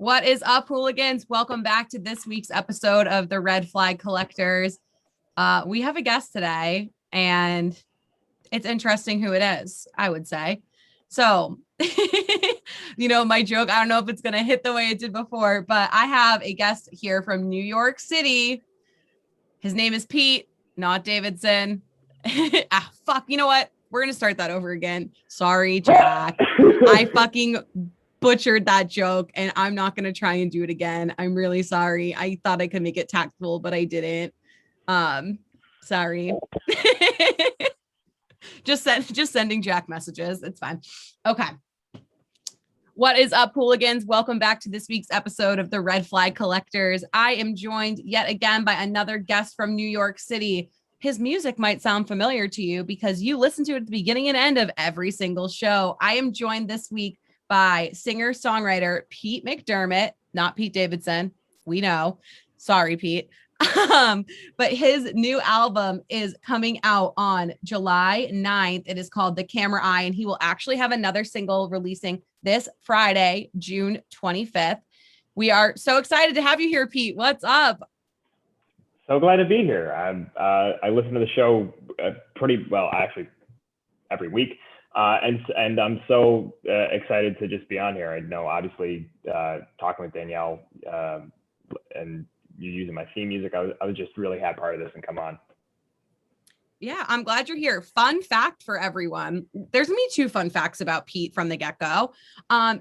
What is up, hooligans? Welcome back to this week's episode of the Red Flag Collectors. We have a guest today, and it's interesting who it is, I would say. So, my joke, I don't know if it's going to hit the way it did before, but I have a guest here from New York City. His name is Pete, not Davidson. Fuck, you know what? We're going to start that over again. Sorry, Jack. I fucking butchered that joke, and I'm not going to try and do it again. I'm really sorry. I thought I could make it tactful, but I didn't. Sorry. just sending Jack messages. It's fine. Okay. What is up, hooligans? Welcome back to this week's episode of the Red Flag Collectors. I am joined yet again by another guest from New York City. His music might sound familiar to you because you listen to it at the beginning and end of every single show. I am joined this week by singer-songwriter Pete McDermott, not Pete Davidson. We know. Sorry, Pete. But his new album is coming out on July 9th. It is called The Camera Eye, and he will actually have another single releasing this Friday, June 25th. We are so excited to have you here, Pete. What's up? So glad to be here. I listen to the show pretty well, actually, every week. And I'm so excited to just be on here. I know, obviously, talking with Danielle and you using my theme music, I was just really happy part of this and come on. Yeah, I'm glad you're here. Fun fact for everyone. There's gonna be two fun facts about Pete from the get-go.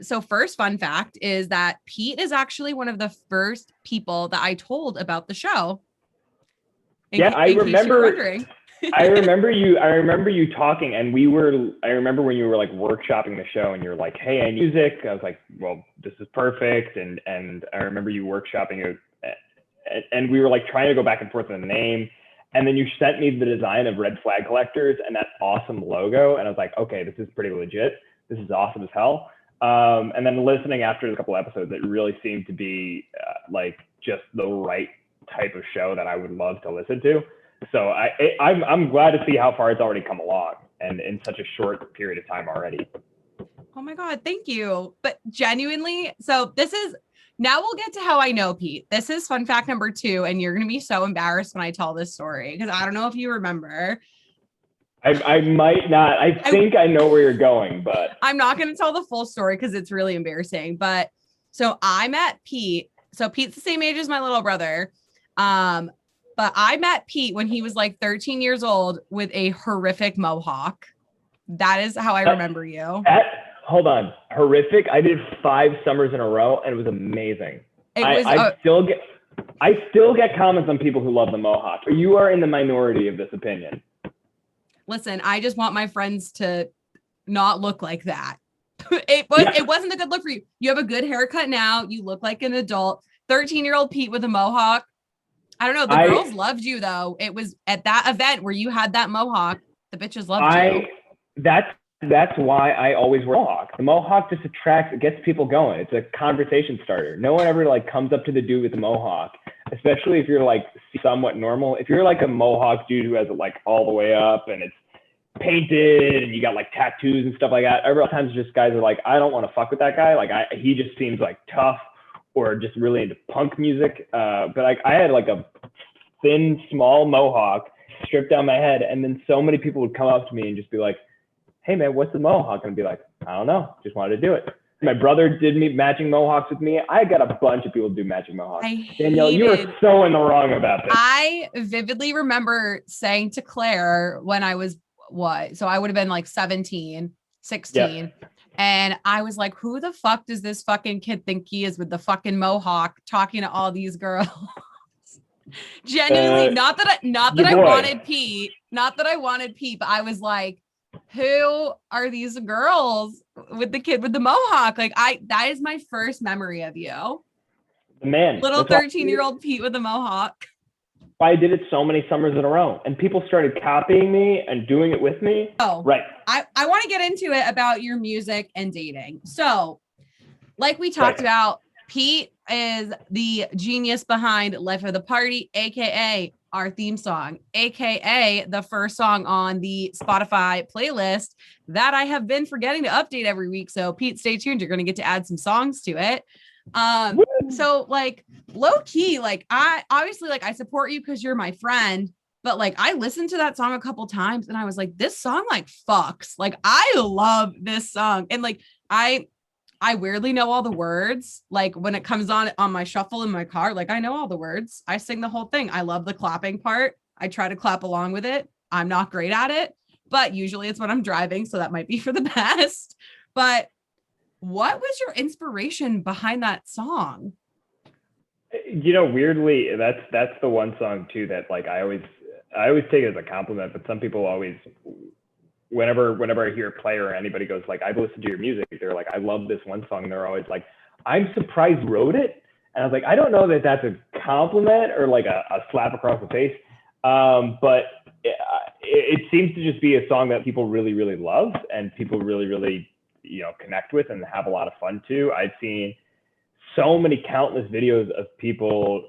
So first fun fact is that Pete is actually one of the first people that I told about the show. I remember. I remember you talking, and I remember when you were like workshopping the show and you're like, hey, I need music. I was like, well, this is perfect. And I remember you workshopping it, and we were like trying to go back and forth on the name. And then you sent me the design of Red Flag Collectors and that awesome logo. And I was like, okay, this is pretty legit. This is awesome as hell. And then listening after a couple episodes, it really seemed to be like just the right type of show that I would love to listen to. So I'm glad to see how far it's already come along, and in such a short period of time already. Oh my God, thank you. But genuinely, so now we'll get to how I know Pete. This is fun fact number 2, and you're going to be so embarrassed when I tell this story because I don't know if you remember. I might not. I think I know where you're going, but I'm not going to tell the full story because it's really embarrassing. But so I met Pete. So Pete's the same age as my little brother. But I met Pete when he was like 13 years old with a horrific mohawk. That is how I remember you. Hold on. Horrific. I did 5 summers in a row and it was amazing. I still get comments on people who love the mohawk. You are in the minority of this opinion. Listen, I just want my friends to not look like that. It wasn't a good look for you. You have a good haircut now. You look like an adult. 13-year-old Pete with a mohawk. I don't know. The girls loved you, though. It was at that event where you had that mohawk. The bitches loved you. That's why I always wear a mohawk. The mohawk just it gets people going. It's a conversation starter. No one ever like comes up to the dude with the mohawk, especially if you're like somewhat normal. If you're like a mohawk dude who has it like all the way up and it's painted and you got like tattoos and stuff like that, every times just guys are like, I don't want to fuck with that guy. Like he just seems like tough, or just really into punk music. But I had like a thin, small mohawk stripped down my head. And then so many people would come up to me and just be like, hey man, what's the mohawk? And I'd be like, I don't know, just wanted to do it. My brother did matching mohawks with me. I got a bunch of people do matching mohawks. Danielle, you were so in the wrong about this. I vividly remember saying to Claire when I was, so I would have been like 17, 16. Yep. And I was like, who the fuck does this fucking kid think he is with the fucking mohawk talking to all these girls? Genuinely, not that I wanted Pete, but I was like, who are these girls with the kid with the mohawk? Like that is my first memory of you. Man, little 13-year-old Pete with a mohawk. I did it so many summers in a row, and people started copying me and doing it with me. Oh, right. I want to get into it about your music and dating. So, like we talked about, Pete is the genius behind Life of the Party, aka our theme song, aka the first song on the Spotify playlist that I have been forgetting to update every week. So, Pete, stay tuned. You're going to get to add some songs to it. So like low key, like I obviously like I support you because you're my friend, but like I listened to that song a couple times and I was like, this song like fucks. Like I love this song. And like I weirdly know all the words. Like when it comes on my shuffle in my car, like I know all the words. I sing the whole thing. I love the clapping part. I try to clap along with it. I'm not great at it, but usually it's when I'm driving. So that might be for the best. But what was your inspiration behind that song? You know, weirdly, that's the one song too that like I always take it as a compliment, but some people always, whenever I hear a player or anybody goes like, I've listened to your music, they're like, I love this one song. And they're always like, I'm surprised you wrote it. And I was like, I don't know that that's a compliment or like a slap across the face. But it seems to just be a song that people really, really love and people really, really, you know, connect with and have a lot of fun to. I've seen so many countless videos of people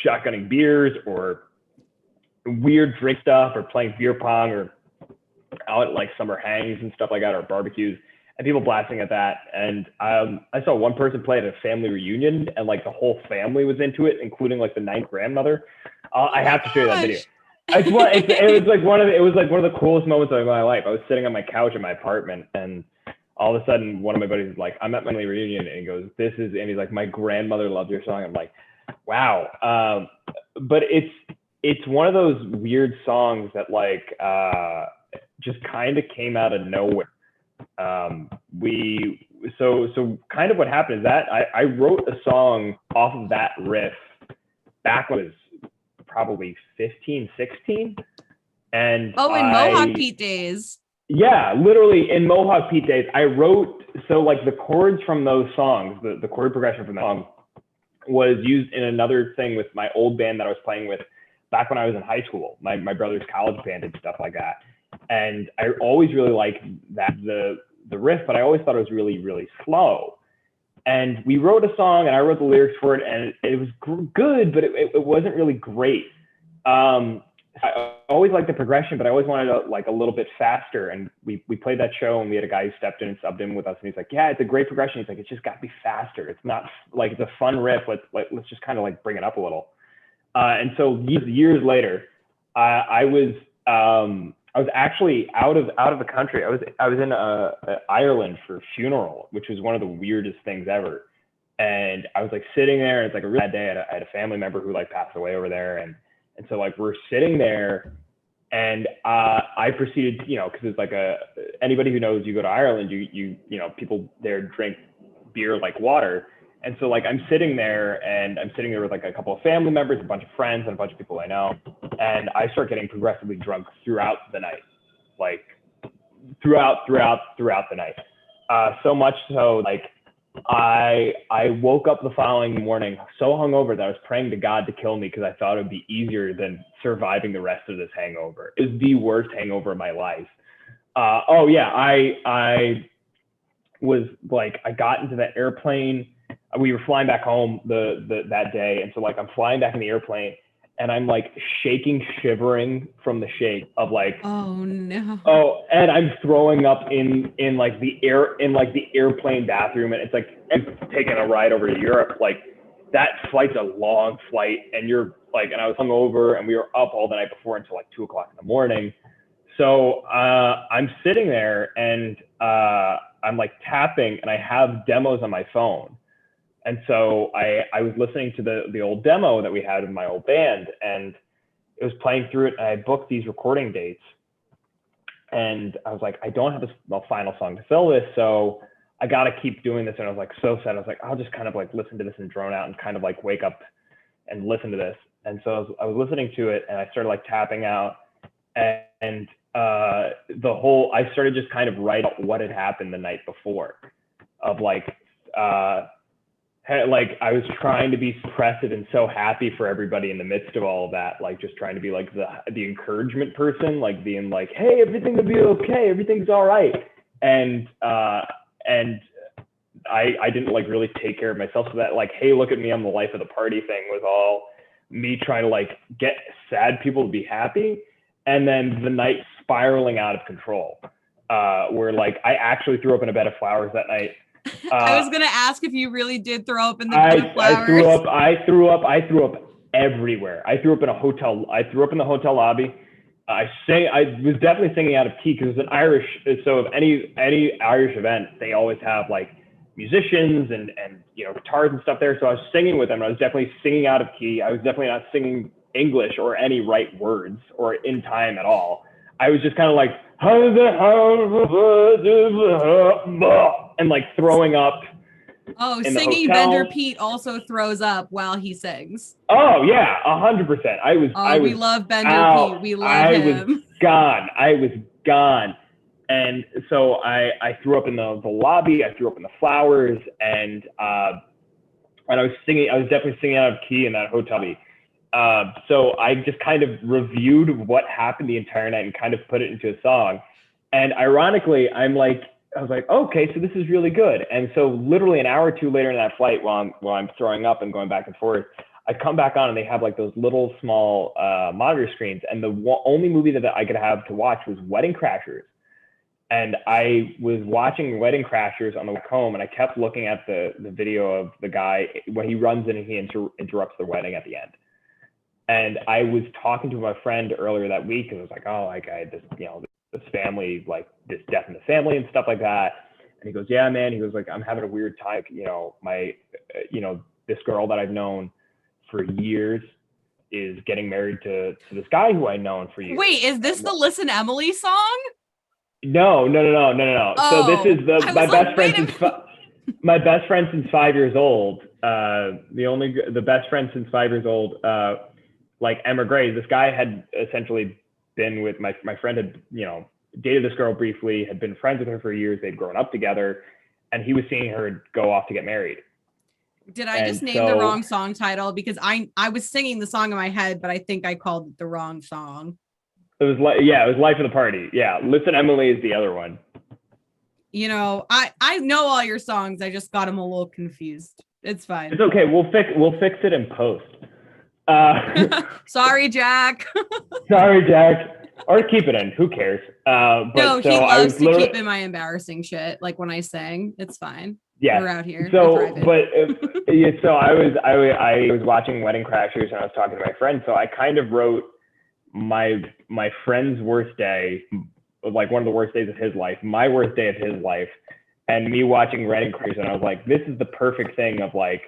shotgunning beers or weird drink stuff or playing beer pong or out at like summer hangs and stuff like that or barbecues and people blasting at that. And I saw one person play at a family reunion and like the whole family was into it, including like the ninth grandmother. I have to show you that video. It was like one of the coolest moments of my life. I was sitting on my couch in my apartment and all of a sudden one of my buddies is like, I'm at my family reunion, and he goes, and he's like, my grandmother loved your song. I'm like, wow. But it's one of those weird songs that like just kind of came out of nowhere. So kind of what happened is that I wrote a song off of that riff back when I was probably 15, 16. And in Mohawk Pete days. Yeah, literally in Mohawk Pete days, I wrote, so like the chords from those songs, the chord progression from the song was used in another thing with my old band that I was playing with back when I was in high school, my brother's college band and stuff like that. And I always really liked that, the riff, but I always thought it was really, really slow. And we wrote a song and I wrote the lyrics for it and it was good, but it wasn't really great. I always liked the progression, but I always wanted to like a little bit faster. And we played that show and we had a guy who stepped in and subbed in with us. And he's like, yeah, it's a great progression. He's like, it's just got to be faster. It's not like, it's a fun riff. Let's just kind of like bring it up a little. And so years later, I was actually out of the country. I was in Ireland for a funeral, which was one of the weirdest things ever. And I was like sitting there, and it's like a really bad day. I had a family member who like passed away over there, and so like we're sitting there, and I proceeded, you know, because it's like anybody who knows, you go to Ireland, you know, people there drink beer like water. And so like I'm sitting there with like a couple of family members, a bunch of friends, and a bunch of people I know. And I start getting progressively drunk throughout the night, like throughout the night. So much so like I woke up the following morning so hungover that I was praying to God to kill me because I thought it would be easier than surviving the rest of this hangover. It was the worst hangover of my life. Oh yeah, I was like, I got into that airplane. We were flying back home that day. And so like, I'm flying back in the airplane and I'm like shaking, shivering from the shake of like, oh no. Oh, and I'm throwing up in like the airplane bathroom. And it's like, I'm taking a ride over to Europe. Like that flight's a long flight and you're like, and I was hungover and we were up all the night before until like 2 o'clock in the morning. So I'm sitting there and I'm like tapping and I have demos on my phone. And so I was listening to the old demo that we had in my old band and it was playing through it. And I booked these recording dates and I was like, I don't have a final song to fill this. So I got to keep doing this. And I was like, so sad. I was like, I'll just kind of like listen to this and drone out and kind of like wake up and listen to this. And so I was listening to it and I started like tapping out and I started just kind of write out what had happened the night before of like I was trying to be suppressive and so happy for everybody in the midst of all of that, like just trying to be like the encouragement person, like being like, hey, everything will be okay, everything's all right. And I didn't like really take care of myself. So that like, hey, look at me, I'm the life of the party thing was all me trying to like get sad people to be happy. And then the night spiraling out of control, where like I actually threw up in a bed of flowers that night. I was gonna ask if you really did throw up in the I threw up everywhere. I threw up in a hotel. I threw up in the hotel lobby. I was definitely singing out of key because it's an Irish. So any Irish event, they always have like musicians and guitars and stuff there. So I was singing with them. I was definitely singing out of key. I was definitely not singing English or any right words or in time at all. I was just kind of like and like throwing up. Oh, singing Bender Pete also throws up while he sings. Oh yeah, 100%. We love Bender Pete. We love him. I was gone. And so I threw up in the lobby. I threw up in the flowers, and I was singing. I was definitely singing out of key in that hotel lobby. So I just kind of reviewed what happened the entire night and kind of put it into a song. And ironically, I was like, okay, so this is really good. And so literally an hour or two later in that flight, while I'm throwing up and going back and forth, I come back on and they have like those little small monitor screens. And the only movie that I could have to watch was Wedding Crashers. And I was watching Wedding Crashers on the way home, and I kept looking at the video of the guy when he runs in and he interrupts the wedding at the end. And I was talking to my friend earlier that week, and I was like, oh, like I had this, this family, like this death in the family and stuff like that. And he goes, yeah, man. He goes like, I'm having a weird time. This girl that I've known for years is getting married to this guy who I've known for years. Wait, is this the Listen Emily song? No. Oh, so this is my best friend since 5 years old. The best friend since 5 years old, like Emma Gray. This guy had essentially been with my friend had, dated this girl briefly, had been friends with her for years. They'd grown up together, and he was seeing her go off to get married. Did I just name the wrong song title? Because I was singing the song in my head, but I think I called it the wrong song. It was Life of the Party. Yeah. Listen, Emily is the other one. I know all your songs. I just got them a little confused. It's fine. It's okay. We'll fix it in post. Sorry, Jack. Sorry, Jack. Or keep it in. Who cares? No, he loves to keep in my embarrassing shit. Like when I sing, it's fine. Yeah. We're out here. So I was watching Wedding Crashers, and I was talking to my friend. So I kind of wrote my friend's worst day, like one of the worst days of his life, my worst day of his life, and me watching Wedding Crashers, and I was like, this is the perfect thing of like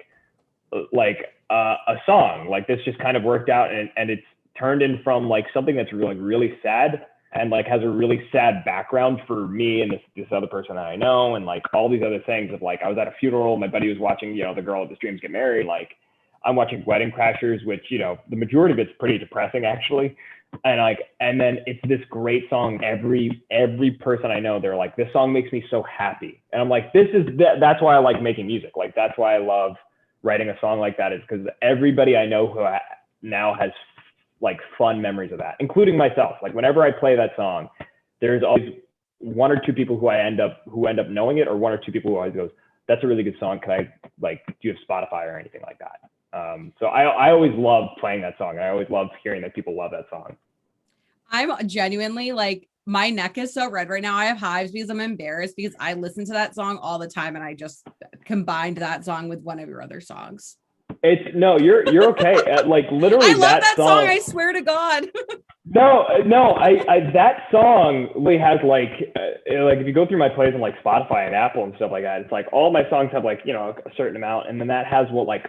a song. Like this just kind of worked out, and it's turned in from like something that's really, really sad and like has a really sad background for me and this other person that I know, and like all these other things of like, I was at a funeral, my buddy was watching, the girl of his dreams get married. Like I'm watching Wedding Crashers, which, the majority of it's pretty depressing actually. And then it's this great song. Every person I know, they're like, this song makes me so happy. And I'm like, that's why I like making music. Like, that's why I love writing a song like that, is because everybody I know who now has like fun memories of that, including myself. Like whenever I play that song, there's always one or two people who end up knowing it, or one or two people who always goes, that's a really good song. Can I, like, do you have Spotify or anything like that? So I always love playing that song. I always love hearing that people love that song. I'm genuinely like, my neck is so red right now. I have hives because I'm embarrassed because I listen to that song all the time, and I just combined that song with one of your other songs. You're okay. Like literally, I love that song. I swear to God. No, that song really has like if you go through my plays on like Spotify and Apple and stuff like that, it's like all my songs have like, a certain amount, and then that has like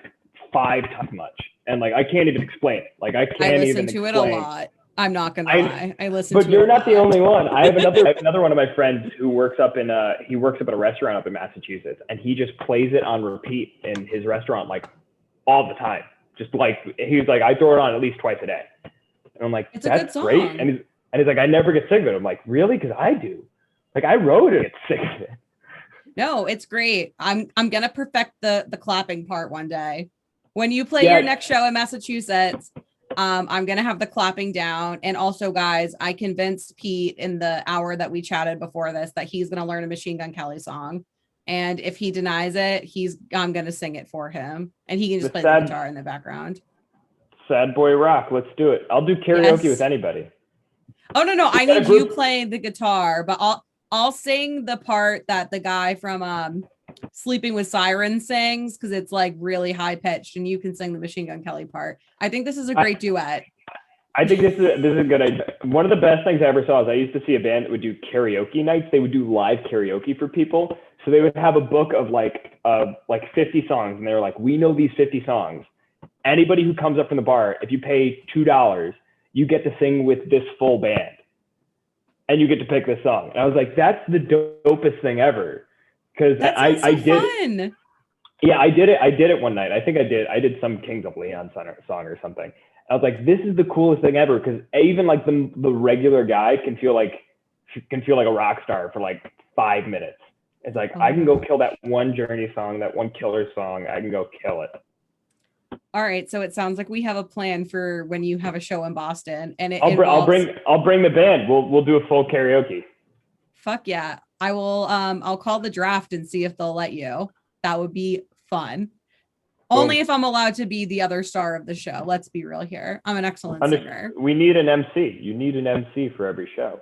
5 times much, and like I can't even explain it. Like I listen to it a lot. I'm not gonna lie. I listen to it. But you're not the only one. I have another one of my friends who works up at a restaurant up in Massachusetts, and he just plays it on repeat in his restaurant like all the time. Just like he was like, I throw it on at least twice a day. And I'm like, that's great. And he's like, I never get sick of it. I'm like, really? Because I do. Like I wrote it, get sick of it. No, it's great. I'm gonna perfect the clapping part one day. When you play your next show in Massachusetts, I'm going to have the clapping down. And also, guys, I convinced Pete in the hour that we chatted before this that he's going to learn a Machine Gun Kelly song. And if he denies it, I'm going to sing it for him. And he can just play the guitar in the background. Sad Boy Rock. Let's do it. I'll do karaoke with anybody. Oh, no. I need you playing the guitar, but I'll sing the part that the guy from Sleeping with Sirens sings because it's like really high pitched and you can sing the Machine Gun Kelly part. I think this is a great duet. I think this is a good idea. One of the best things I ever saw is I used to see a band that would do karaoke nights. They would do live karaoke for people. So they would have a book of like 50 songs, and they were like, we know these 50 songs. Anybody who comes up from the bar, if you pay $2, you get to sing with this full band, and you get to pick this song. And I was like, that's the dopest thing ever. Because I did fun. Yeah, I did it one night. I think I did some Kings of Leon song or something. I was like, this is the coolest thing ever, because even like the regular guy can feel like a rock star for like 5 minutes. It's like, I can go kill that one Journey song, that one Killer song. I can go kill it. All right, so it sounds like we have a plan for when you have a show in Boston, and I'll bring the band. We'll do a full karaoke. Fuck yeah. I will I'll call the draft and see if they'll let you. That would be fun. Only if I'm allowed to be the other star of the show. Let's be real here. I'm an excellent singer. We need an MC. You need an MC for every show.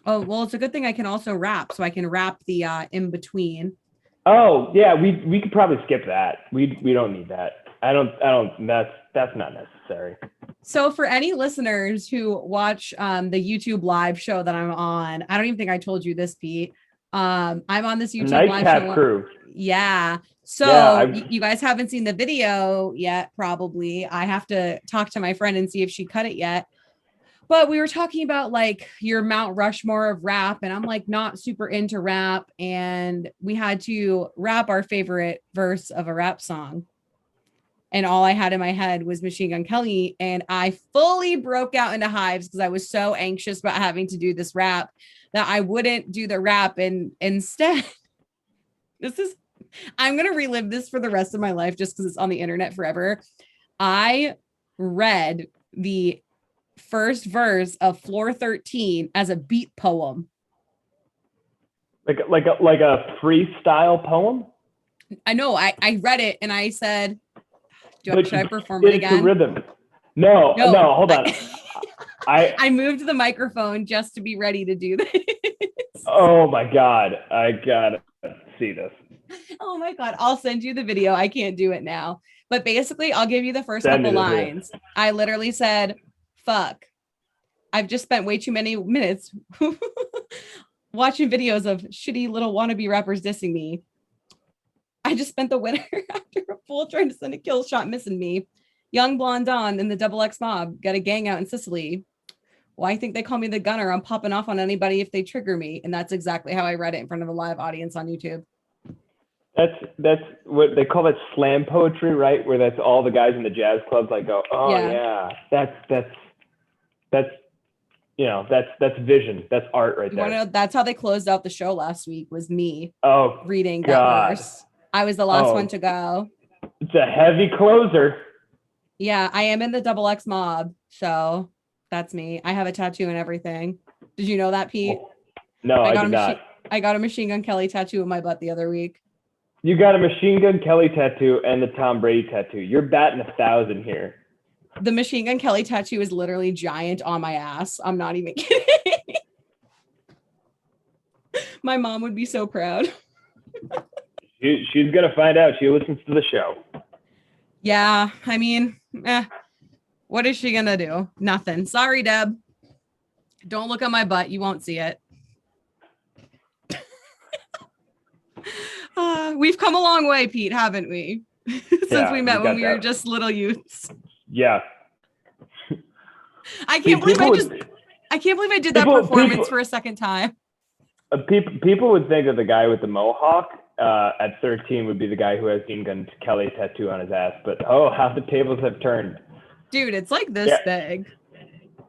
Oh, well, it's a good thing I can also rap, so I can rap the in between. Oh, yeah, we could probably skip that. We don't need that. I don't that's not necessary. So for any listeners who watch the YouTube live show that I'm on, I don't even think I told you this, Pete. I'm on this YouTube live show. Crew. Yeah. So you guys haven't seen the video yet, probably. I have to talk to my friend and see if she cut it yet. But we were talking about like your Mount Rushmore of rap, and I'm like not super into rap, and we had to rap our favorite verse of a rap song. And all I had in my head was Machine Gun Kelly, and I fully broke out into hives because I was so anxious about having to do this rap that I wouldn't do the rap. And instead, I'm going to relive this for the rest of my life just because it's on the internet forever. I read the first verse of Floor 13 as a beat poem. Like a freestyle poem? I know. I read it and I said, should I perform it again? It's a rhythm. No, hold on. I moved the microphone just to be ready to do this. Oh my God. I gotta see this. Oh my God. I'll send you the video. I can't do it now. But basically, I'll give you the first couple lines. I literally said, fuck. I've just spent way too many minutes watching videos of shitty little wannabe rappers dissing me. I just spent the winter after a fool trying to send a kill shot missing me. Young blonde Don and the XX mob got a gang out in Sicily. Well, I think they call me the gunner. I'm popping off on anybody if they trigger me. And that's exactly how I read it in front of a live audience on YouTube. That's what they call that slam poetry, right? Where that's all the guys in the jazz clubs like go, oh yeah, that's vision. That's art right there. That's how they closed out the show last week, was me reading God. That verse. I was the last one to go. It's a heavy closer. Yeah, I am in the XX mob. So that's me. I have a tattoo and everything. Did you know that, Pete? No, I did not. I got a Machine Gun Kelly tattoo in my butt the other week. You got a Machine Gun Kelly tattoo and the Tom Brady tattoo. You're batting 1,000 here. The Machine Gun Kelly tattoo is literally giant on my ass. I'm not even kidding. My mom would be so proud. She's going to find out. She listens to the show. Yeah, I mean, what is she going to do? Nothing. Sorry, Deb. Don't look at my butt. You won't see it. We've come a long way, Pete, haven't we? Since we met when we were just little youths. Yeah. I can't believe I did that performance for a second time. People would think that the guy with the mohawk at 13 would be the guy who has Machine Gun Kelly tattoo on his ass, but how the tables have turned. Dude, it's like this big.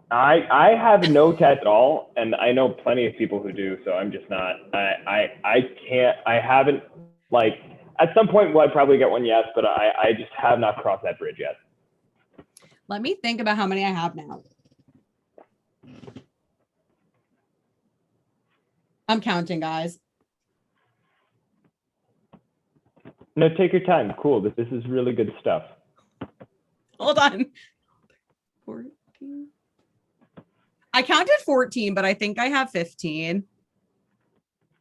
I have no tat at all, and I know plenty of people who do, so I'm just not. I haven't, like, at some point will I probably get one, yes, but I just have not crossed that bridge yet. Let me think about how many I have now. I'm counting, guys. No, take your time. Cool. This is really good stuff. Hold on. 14. I counted 14, but I think I have 15.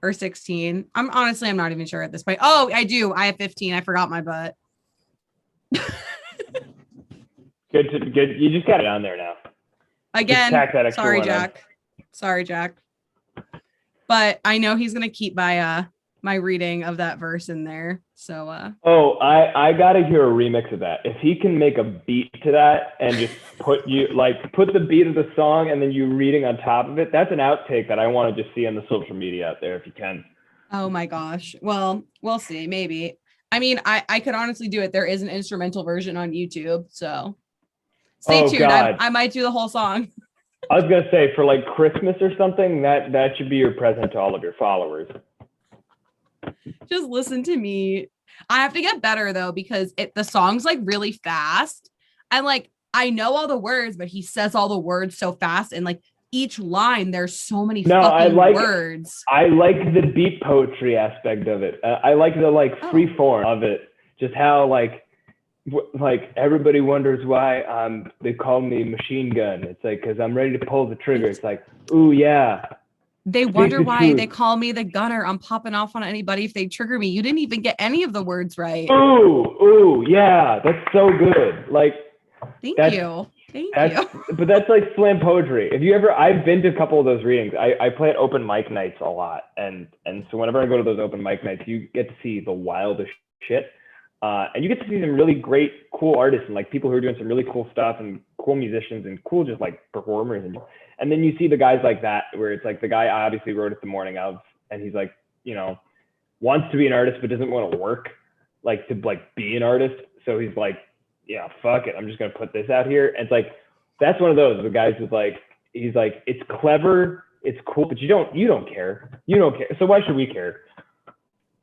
or 16. I'm not even sure at this point. Oh, I do. I have 15. I forgot my butt. Good. You just got it on there now. Again, sorry, Jack. Sorry, Jack. But I know he's gonna keep my my reading of that verse in there. So I gotta hear a remix of that. If he can make a beat to that and just put the beat of the song and then you reading on top of it, that's an outtake that I want to just see on the social media out there if you can. Oh my gosh. Well, we'll see. Maybe. I mean, I could honestly do it. There is an instrumental version on YouTube, so stay tuned. I might do the whole song. I was gonna say for like Christmas or something, that should be your present to all of your followers. Just listen to me. I have to get better though, because the song's like really fast. And like, I know all the words, but he says all the words so fast. And like each line, there's so many words. I like the beat poetry aspect of it. I like the free form of it. Just how like everybody wonders why they call me Machine Gun. It's like, cause I'm ready to pull the trigger. It's like, ooh, yeah. They wonder why they call me the gunner. I'm popping off on anybody if they trigger me. You didn't even get any of the words right. Ooh, yeah, that's so good. Like, thank you. But that's like slam poetry. I've been to a couple of those readings. I play at open mic nights a lot, and so whenever I go to those open mic nights, you get to see the wildest shit, and you get to see some really great, cool artists and like people who are doing some really cool stuff and cool musicians and cool just like performers and then you see the guys like that, where it's like the guy obviously wrote it the morning of, and he's like, you know, wants to be an artist, but doesn't want to work like to like be an artist. So he's like, yeah, fuck it. I'm just going to put this out here. And it's like, that's one of those, the guys who's like, he's like, it's clever, it's cool, but you don't care. You don't care. So why should we care?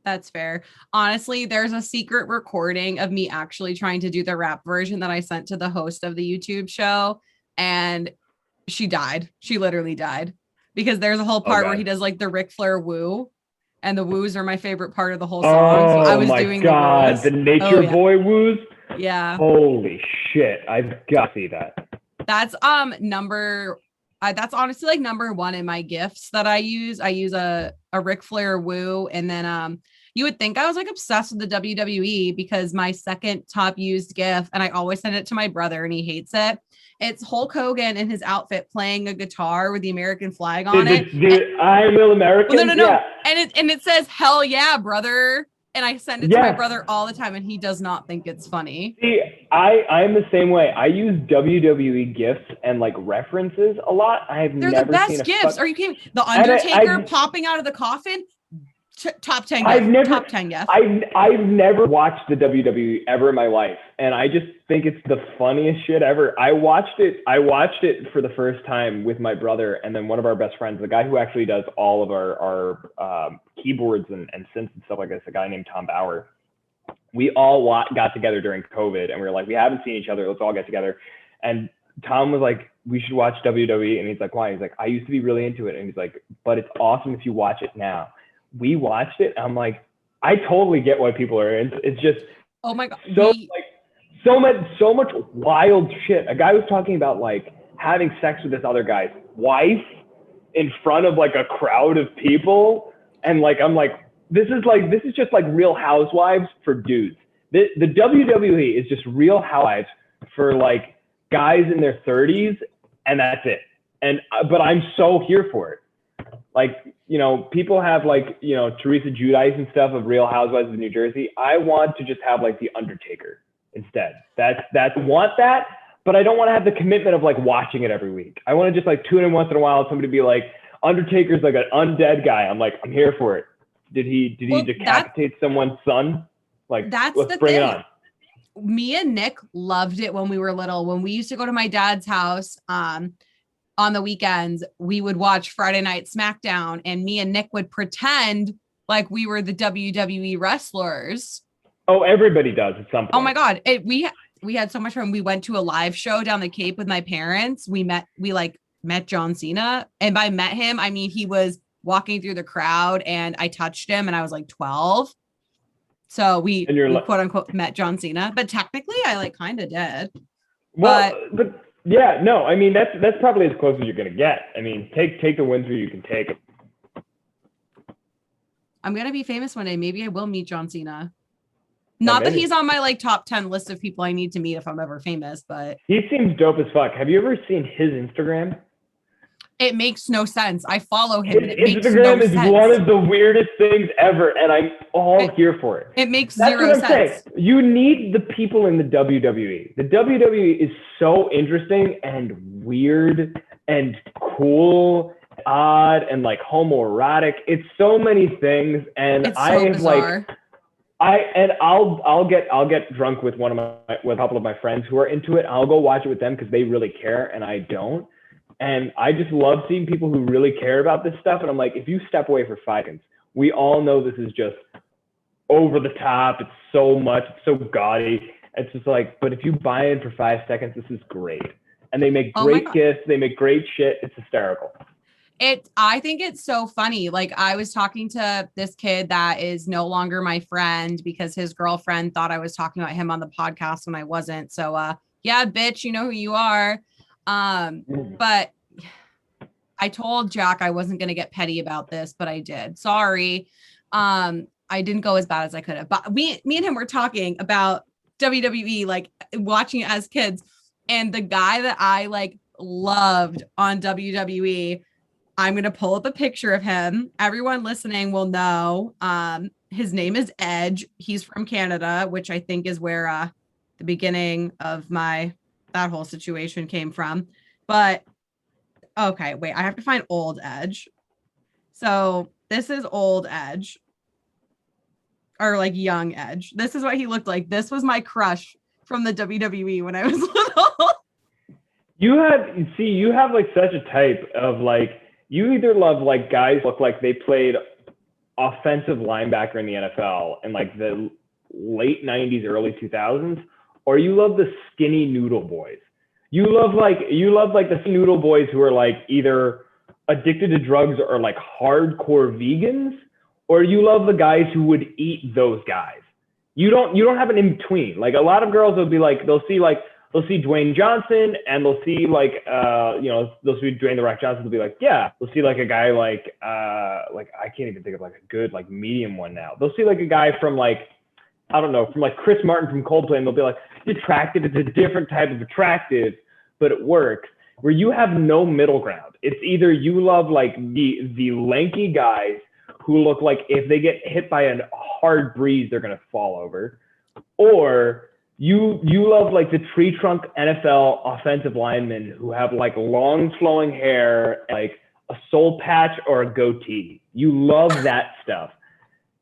That's fair. Honestly, there's a secret recording of me actually trying to do the rap version that I sent to the host of the YouTube show. And she died. She literally died because there's a whole part where he does like the Ric Flair woo, and the woos are my favorite part of the whole song. So I was doing the Nature Boy woos. Yeah. Holy shit. I've got to see that. That's that's honestly like number one in my gifts that I use. I use a Ric Flair woo, and then you would think I was like obsessed with the WWE because my second top used gif, and I always send it to my brother and he hates it. It's Hulk Hogan in his outfit playing a guitar with the American flag on it. I'm Real American. Well, no. Yeah. And it says, hell yeah, brother. And I send it to my brother all the time, and he does not think it's funny. See, I'm the same way. I use WWE gifs and like references a lot. They're the best gifs. Are you kidding? The Undertaker popping out of the coffin. Top 10 top 10 yes. I've never watched the WWE ever in my life, and I just think it's the funniest shit ever. I watched it for the first time with my brother, and then one of our best friends, the guy who actually does all of our keyboards and synths and stuff like this, a guy named Tom Bauer. We all got together during COVID, and we were like, we haven't seen each other, let's all get together. And Tom was like, we should watch WWE, and he's like, why? He's like, I used to be really into it, and he's like, but it's awesome if you watch it now. We watched it. I'm like, I totally get why people are in. It's just, oh my god, so much wild shit. A guy was talking about like having sex with this other guy's wife in front of like a crowd of people, and like I'm like, this is just like Real Housewives for dudes. The WWE is just Real Housewives for like guys in their 30s, and that's it. And but I'm so here for it. Like, you know, people have like, you know, Teresa Giudice and stuff of Real Housewives of New Jersey. I want to just have like the Undertaker instead. Want that, but I don't want to have the commitment of like watching it every week. I want to just like tune in once in a while. Somebody be like, Undertaker's like an undead guy. I'm like, I'm here for it. Did he decapitate someone's son? Like, let's bring it on. Me and Nick loved it when we were little. When we used to go to my dad's house, on the weekends, we would watch Friday Night SmackDown, and me and Nick would pretend like we were the WWE wrestlers. Oh, everybody does at some point. Oh my God. We had so much fun. We went to a live show down the Cape with my parents. We met John Cena, and by met him, I mean, he was walking through the crowd and I touched him and I was like 12. So we quote unquote met John Cena, but technically I like kind of did. Well, but yeah, no, I mean, that's probably as close as you're going to get. I mean, take the wins where you can take them. I'm gonna be famous one day. Maybe I will meet John Cena. Not that maybe. he's on my like top 10 list of people I need to meet if I'm ever famous, but He seems dope as fuck. Have you ever seen his Instagram? it makes no sense. I follow him and His it makes Instagram no is sense. one of the weirdest things ever, and I'm all here for it. It makes That's zero what I'm sense. saying. You need the people in the WWE. The WWE is so interesting and weird and cool, odd, and like homoerotic. It's so many things, and It's I so have bizarre. I'll get drunk with with a couple of my friends who are into it. I'll go watch it with them because they really care and I don't. And I just love seeing people who really care about this stuff. And I'm like, if you step away for 5 seconds, we all know this is just over the top. It's so much, it's so gaudy. It's just like, but if you buy in for 5 seconds, this is great. And they make great gifts. They make great shit. It's hysterical. I think it's so funny. Like I was talking to this kid that is no longer my friend because his girlfriend thought I was talking about him on the podcast when I wasn't. So yeah, bitch, you know who you are. But I told Jack I wasn't going to get petty about this, but I did. Sorry. I didn't go as bad as I could have, but me and him were talking about WWE, like watching it as kids. And the guy that I like loved on WWE, I'm going to pull up a picture of him. Everyone listening will know. His name is Edge. He's from Canada, which I think is where the beginning of that whole situation came from. But okay, wait, I have to find old Edge. So this is old Edge. Or like young Edge. This is what he looked like. This was my crush from the WWE when I was little. You have like such a type of like, you either love like guys look like they played offensive linebacker in the NFL in like the late 90s, early 2000s, or you love the skinny noodle boys. You love like the noodle boys who are like either addicted to drugs or like hardcore vegans, or you love the guys who would eat those guys. You don't have an in between. Like a lot of girls will be like, they'll see Dwayne Johnson and they'll see like they'll see Dwayne the Rock Johnson. They'll be like, yeah. They'll see like a guy like I can't even think of like a good like medium one now. They'll see like a guy from like, I don't know, from like Chris Martin from Coldplay, and they'll be like, it's attractive. It's a different type of attractive, but it works. Where you have no middle ground. It's either you love like the lanky guys who look like if they get hit by a hard breeze, they're gonna fall over, or you love like the tree trunk NFL offensive linemen who have like long flowing hair, like a soul patch or a goatee. You love that stuff.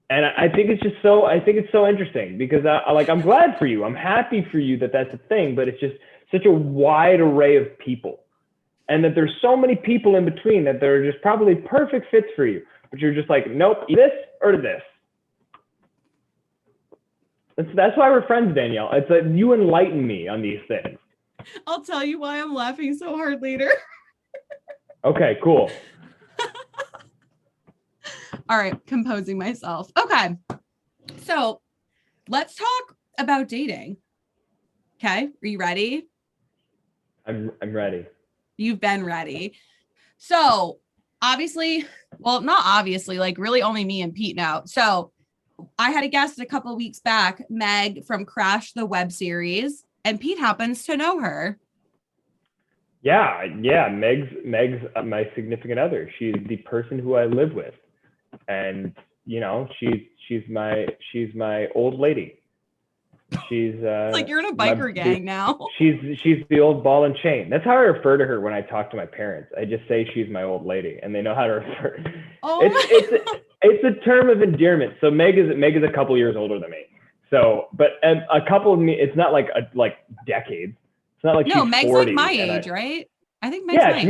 And I think it's so interesting because I'm glad for you. I'm happy for you that that's a thing, but it's just such a wide array of people. And that there's so many people in between that they're just probably perfect fits for you. But you're just like, nope, this or this. That's why we're friends, Danielle. It's like you enlighten me on these things. I'll tell you why I'm laughing so hard later. Okay, cool. All right, composing myself. Okay, so let's talk about dating. Okay, are you ready? I'm ready. You've been ready. So obviously, well, not obviously, like really only me and Pete now. So I had a guest a couple of weeks back, Meg from Crash the web series, and Pete happens to know her. Yeah. Meg's my significant other. She's the person who I live with, and you know, she's my old lady. She's it's like you're in a biker gang now. She's the old ball and chain. That's how I refer to her when I talk to my parents. I just say she's my old lady, and they know how to refer. Oh, it's a term of endearment. So Meg is a couple years older than me. So, but a couple of me, it's not like decades. It's not like no, she's Meg's 40, like my age, right? I think Meg's my age.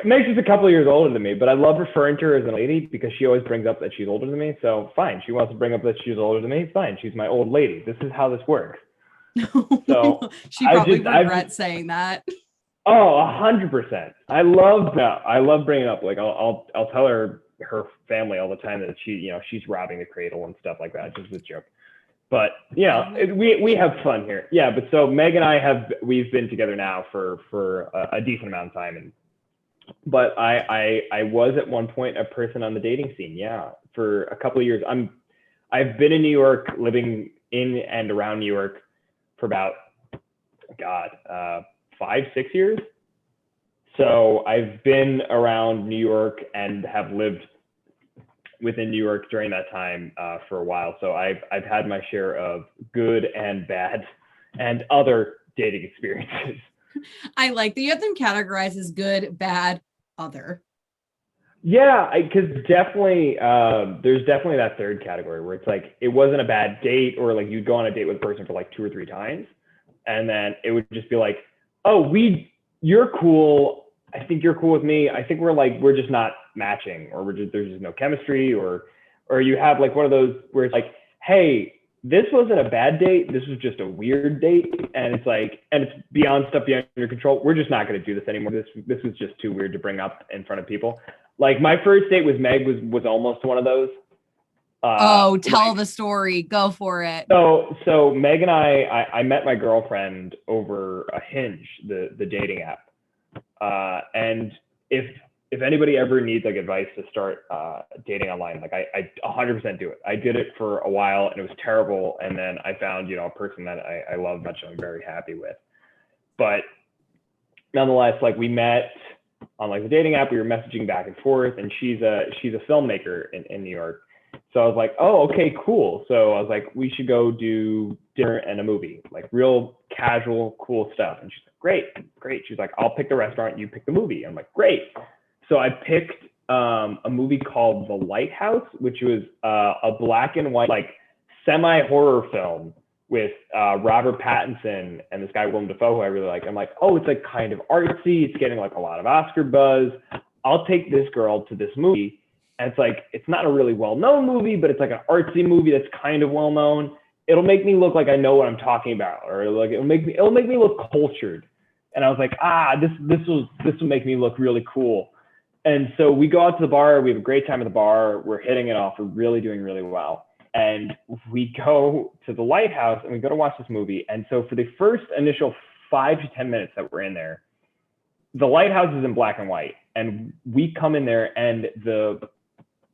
Meg's just a couple of years older than me, but I love referring to her as a lady because she always brings up that she's older than me. So fine, she wants to bring up that she's older than me. Fine, she's my old lady. This is how this works. So she probably regrets saying that. Oh, 100%. I love bringing up, like I'll tell her family all the time that she's robbing the cradle and stuff like that. Just a joke. But we have fun here. Yeah, but so Meg and I we've been together now for a decent amount of time, and but I was at one point a person on the dating scene. Yeah, for a couple of years. I've been in New York, living in and around New York for about, God, 5-6 years. So I've been around New York and have lived within New York during that time for a while. So I've had my share of good and bad and other dating experiences. I like that you have them categorized as good, bad, other. Yeah, because definitely, there's definitely that third category where it's like, it wasn't a bad date, or like you'd go on a date with a person for like 2 or 3 times. And then it would just be like, oh, you're cool. I think you're cool with me. I think we're just not matching, or there's just no chemistry, or you have like one of those where it's like, hey, this wasn't a bad date. This was just a weird date. And it's like, and it's beyond your control. We're just not going to do this anymore. This was just too weird to bring up in front of people. Like my first date with Meg was almost one of those. Tell the story. Go for it. So Meg and I met my girlfriend over a Hinge, the dating app. And if anybody ever needs like advice to start dating online, like I 100% do it. I did it for a while and it was terrible. And then I found, a person that I love much and I'm very happy with. But nonetheless, like we met on like the dating app, we were messaging back and forth, and she's a filmmaker in New York. So I was like, oh, okay, cool. So I was like, we should go do dinner and a movie, like real casual, cool stuff. And she's like, great. She's like, I'll pick the restaurant, you pick the movie. I'm like, great. So I picked a movie called The Lighthouse, which was a black and white, like semi-horror film with Robert Pattinson and this guy, Willem Dafoe, who I really like. I'm like, oh, it's like kind of artsy. It's getting like a lot of Oscar buzz. I'll take this girl to this movie. And it's like, it's not a really well-known movie, but it's like an artsy movie that's kind of well-known. It'll make me look like I know what I'm talking about, or like it'll make me look cultured. And I was like, this will make me look really cool. And so we go out to the bar. We have a great time at the bar. We're hitting it off. We're really doing really well. And we go to the Lighthouse and we go to watch this movie. And so for the first initial 5 to 10 minutes that we're in there, the Lighthouse is in black and white. And we come in there and the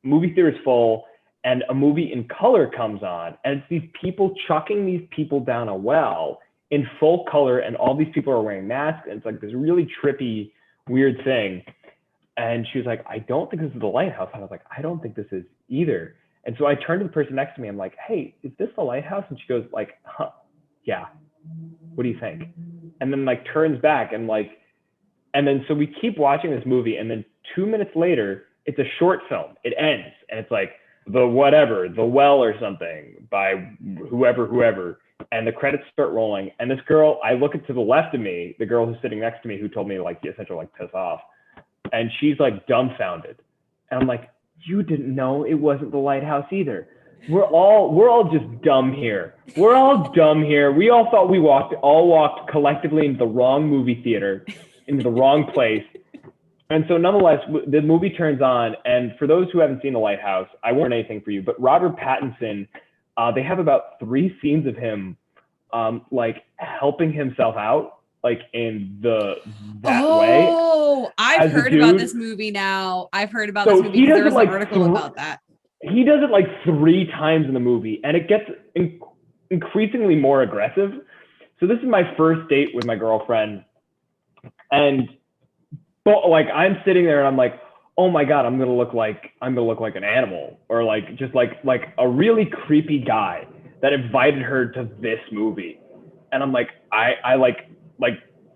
movie theater is full, and a movie in color comes on. And it's these people chucking these people down a well in full color. And all these people are wearing masks. And it's like this really trippy, weird thing. And she was like, I don't think this is the Lighthouse. And I was like, I don't think this is either. And so I turned to the person next to me. I'm like, hey, is this the Lighthouse? And she goes like, yeah. What do you think? And then like turns back and like, and then so we keep watching this movie. And then 2 minutes later, it's a short film. It ends. And it's like the well or something by whoever. And the credits start rolling. And this girl, I look to the left of me, the girl who's sitting next to me, who told me like essentially like piss off. And she's like dumbfounded. And I'm like, you didn't know it wasn't the Lighthouse either. We're all just dumb here. We're all dumb here. We all thought we walked collectively into the wrong movie theater, into the wrong place. And so nonetheless, the movie turns on. And for those who haven't seen The Lighthouse, I won't ruin anything for you, but Robert Pattinson, they have about 3 scenes of him like helping himself out, like in that way. Oh, I've heard about this movie now. I've heard about this movie. There was an article about that. He does it like 3 times in the movie, and it gets increasingly more aggressive. So this is my first date with my girlfriend, but like I'm sitting there and I'm like, oh my God, I'm gonna look like an animal, or like just like a really creepy guy that invited her to this movie. And I'm like, I like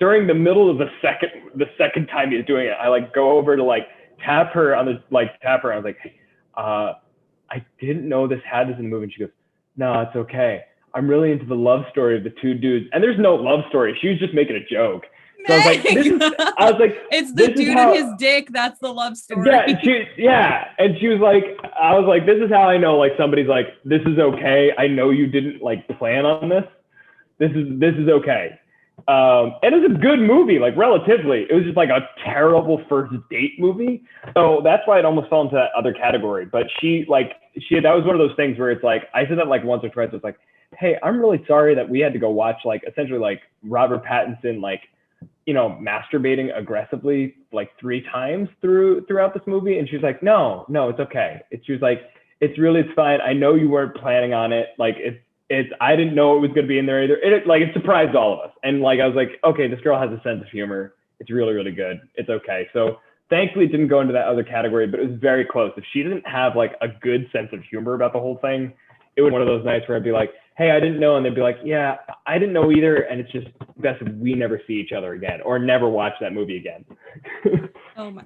during the middle of the second time he's doing it, I like go over to like tap her. I was like, hey, I didn't know this had this in the movie. And she goes, no, it's okay. I'm really into the love story of the 2 dudes. And there's no love story. She was just making a joke. So I was like, it's the dude and his dick. That's the love story. Yeah. And she was like, I was like, this is how I know, like somebody's like, this is okay. I know you didn't like plan on this. This is okay. And it's a good movie, like relatively. It was just like a terrible first date movie. So that's why it almost fell into that other category. But that was one of those things where it's like, I said that like once or twice. It's like, hey, I'm really sorry that we had to go watch like essentially like Robert Pattinson, like, masturbating aggressively like 3 times throughout this movie. And she's like, no, it's okay. She was like, it's fine. I know you weren't planning on it. Like I didn't know it was going to be in there either. It surprised all of us. And like, I was like, okay, this girl has a sense of humor. It's really, really good. It's okay. So thankfully it didn't go into that other category, but it was very close. If she didn't have like a good sense of humor about the whole thing, it was one of those nights where I'd be like, hey, I didn't know. And they'd be like, yeah, I didn't know either. And it's just best if we never see each other again or never watch that movie again.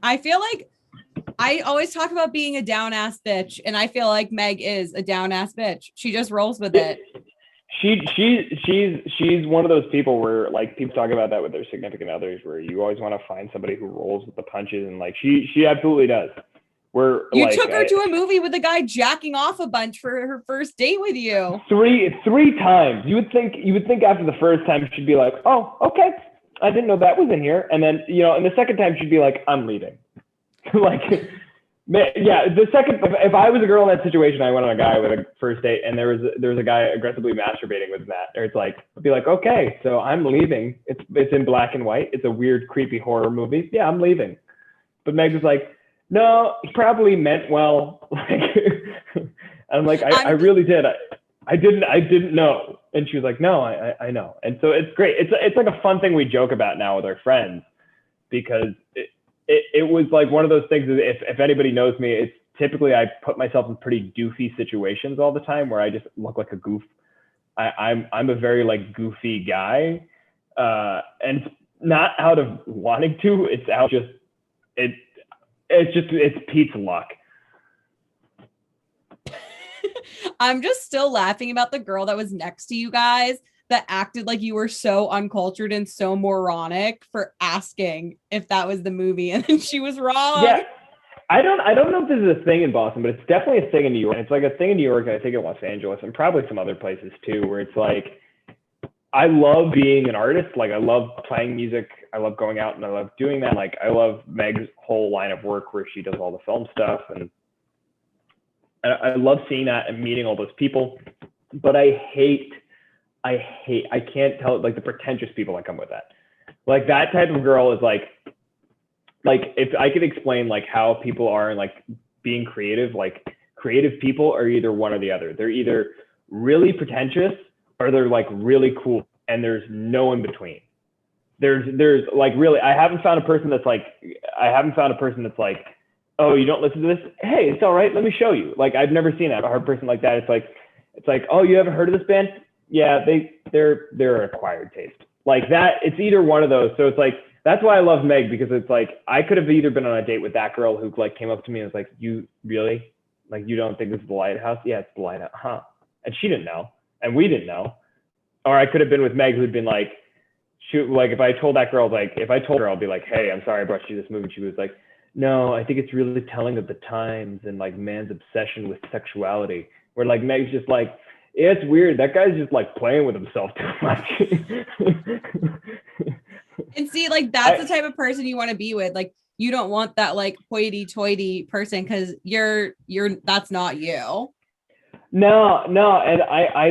I feel like I always talk about being a down ass bitch. And I feel like Meg is a down ass bitch. She just rolls with it. She's one of those people where like people talk about that with their significant others, where you always want to find somebody who rolls with the punches. And like, she absolutely does. You took her to a movie with a guy jacking off a bunch for her first date with you. Three times. You would think after the first time she'd be like, oh, okay, I didn't know that was in here. And then, and the second time she'd be like, I'm leaving. Like, man, yeah, if I was a girl in that situation, I went on a guy with a first date and there was a guy aggressively masturbating with that, or it's like, I'd be like, okay, so I'm leaving. It's in black and white. It's a weird, creepy horror movie. Yeah, I'm leaving. But Meg was like, no, he probably meant well. Like, I'm like, I really did. I didn't know. And she was like, no, I know. And so it's great. It's like a fun thing we joke about now with our friends, because it was like one of those things that if anybody knows me, it's typically I put myself in pretty doofy situations all the time where I just look like a goof. I'm a very like goofy guy. And it's not out of wanting to, it's out just, it's Pete's luck. I'm just still laughing about the girl that was next to you guys that acted like you were so uncultured and so moronic for asking if that was the movie, and then she was wrong. Yeah, I don't know if this is a thing in Boston, but it's definitely a thing in New York. It's like a thing in New York, and I think in Los Angeles, and probably some other places too, where it's like, I love being an artist. Like, I love playing music. I love going out and I love doing that. Like, I love Meg's whole line of work where she does all the film stuff. And I love seeing that and meeting all those people. But I can't tell, like, the pretentious people that come with that. Like, that type of girl is like if I could explain like how people are and like being creative, like creative people are either one or the other. They're either really pretentious or they're like really cool, and there's no in between. There's like, really, I haven't found a person that's like, oh, you don't listen to this? Hey, it's all right. Let me show you. Like, I've never seen a hard person like that. It's like, oh, you haven't heard of this band? Yeah, they're an acquired taste. Like that, it's either one of those. So it's like, that's why I love Meg, because it's like, I could have either been on a date with that girl who like came up to me and was like, you really? Like, you don't think this is the Lighthouse? Yeah, it's the Lighthouse. Huh. And she didn't know. And we didn't know. Or I could have been with Meg, who'd been like, shoot, like if I told her, I'll be like, hey, I'm sorry I brought you this movie. She was like, no, I think it's really telling of the times and like man's obsession with sexuality. Where like Meg's just like, yeah, it's weird. That guy's just like playing with himself too much. And see, like that's the type of person you want to be with. Like, you don't want that like hoity-toity person, because you're that's not you. No, and I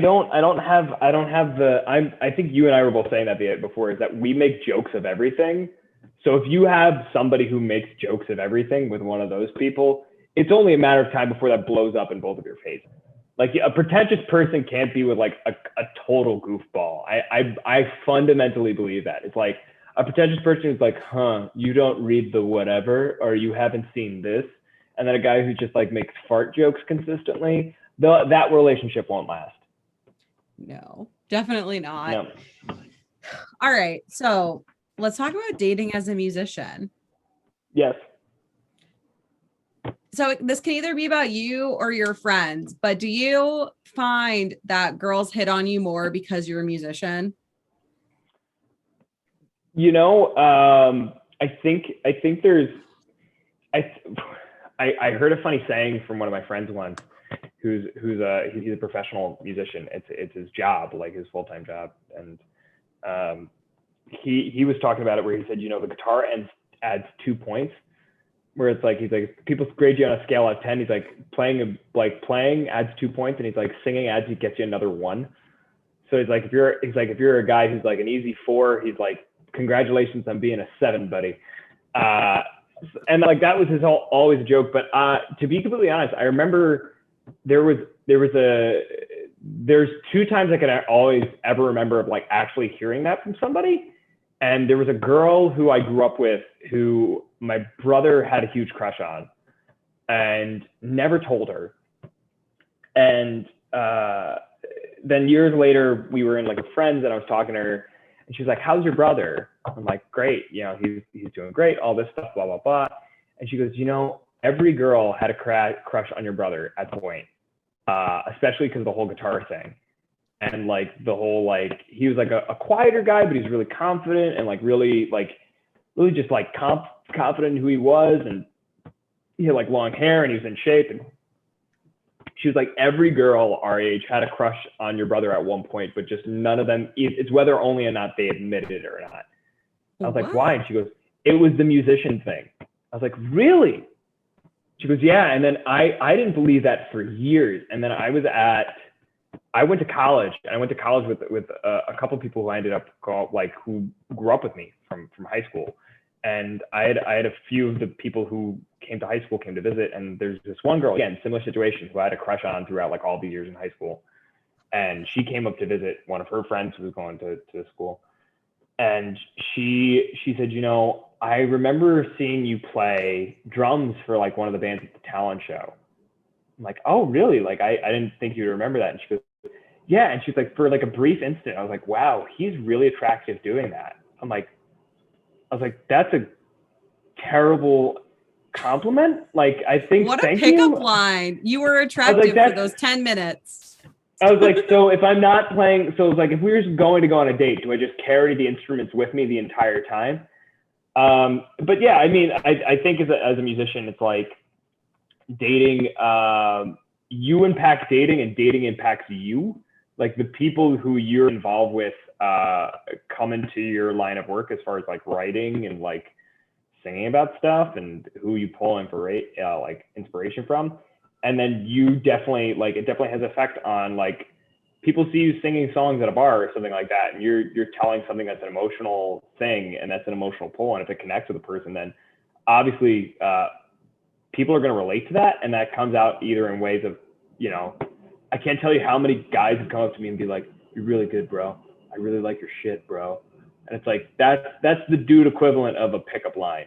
think you and I were both saying that before, is that we make jokes of everything. So if you have somebody who makes jokes of everything with one of those people, it's only a matter of time before that blows up in both of your faces. Like, a pretentious person can't be with like a total goofball. I fundamentally believe that. It's like a pretentious person who's like, you don't read the whatever, or you haven't seen this. And then a guy who just like makes fart jokes consistently, that relationship won't last. No, definitely not. No. All right. So let's talk about dating as a musician. Yes. So this can either be about you or your friends, but do you find that girls hit on you more because you're a musician? I think there's, I heard a funny saying from one of my friends once, he's a professional musician. It's his job, like his full-time job. And he was talking about it where he said, the guitar adds 2 points, where it's like, he's like, people grade you on a scale of 10. He's like, playing adds 2 points, and he's like, singing gets you another 1. So it's like, if you're a guy who's like an easy 4, he's like, congratulations on being a 7, buddy. And like that was his always a joke. But to be completely honest, I remember there's 2 times I can always ever remember of like actually hearing that from somebody. And there was a girl who I grew up with who my brother had a huge crush on and never told her. And then years later, we were in like a friends and I was talking to her and she was like, how's your brother? I'm like, great. You know, he's doing great, all this stuff, blah, blah, blah. And she goes, you know, every girl had a crush on your brother at the point, especially because of the whole guitar thing. And like the whole, like, he was like a quieter guy, but he's really confident and like really just like confident in who he was. And he had like long hair and he was in shape. And she was like, every girl our age had a crush on your brother at one point, but just none of them, it's whether only or not they admitted it or not. I was like, why? And she goes, it was the musician thing. I was like, really? She goes, yeah. And then I didn't believe that for years. And then I went to college, and I went to college with a couple of people who I ended up who grew up with me from high school. And I had a few of the people who came to high school came to visit, and there's this one girl, again, similar situation, who I had a crush on throughout like all the years in high school. And she came up to visit one of her friends who was going to school. And she said, you know, I remember seeing you play drums for like one of the bands at the talent show. I'm like, oh, really? Like, I didn't think you'd remember that. And she goes, yeah. And she's like, for like a brief instant, I was like, wow, he's really attractive doing that. I was like, that's a terrible compliment. Like, I think, what a pickup line. You were attractive for those 10 minutes. I was like, so if I'm not playing, so it was like, if we were just going to go on a date, do I just carry the instruments with me the entire time? But yeah, I mean, I think as a musician, it's like dating, you impact dating and dating impacts you. Like the people who you're involved with come into your line of work as far as like writing and like singing about stuff and who you pull in for like inspiration from. And then you definitely, like, it definitely has effect on, like, people see you singing songs at a bar or something like that, and you're telling something that's an emotional thing, and that's an emotional pull, and if it connects with a person, then obviously people are going to relate to that, and that comes out either in ways of, you know, I can't tell you how many guys have come up to me and be like, you're really good, bro. I really like your shit, bro. And it's like, that's the dude equivalent of a pickup line.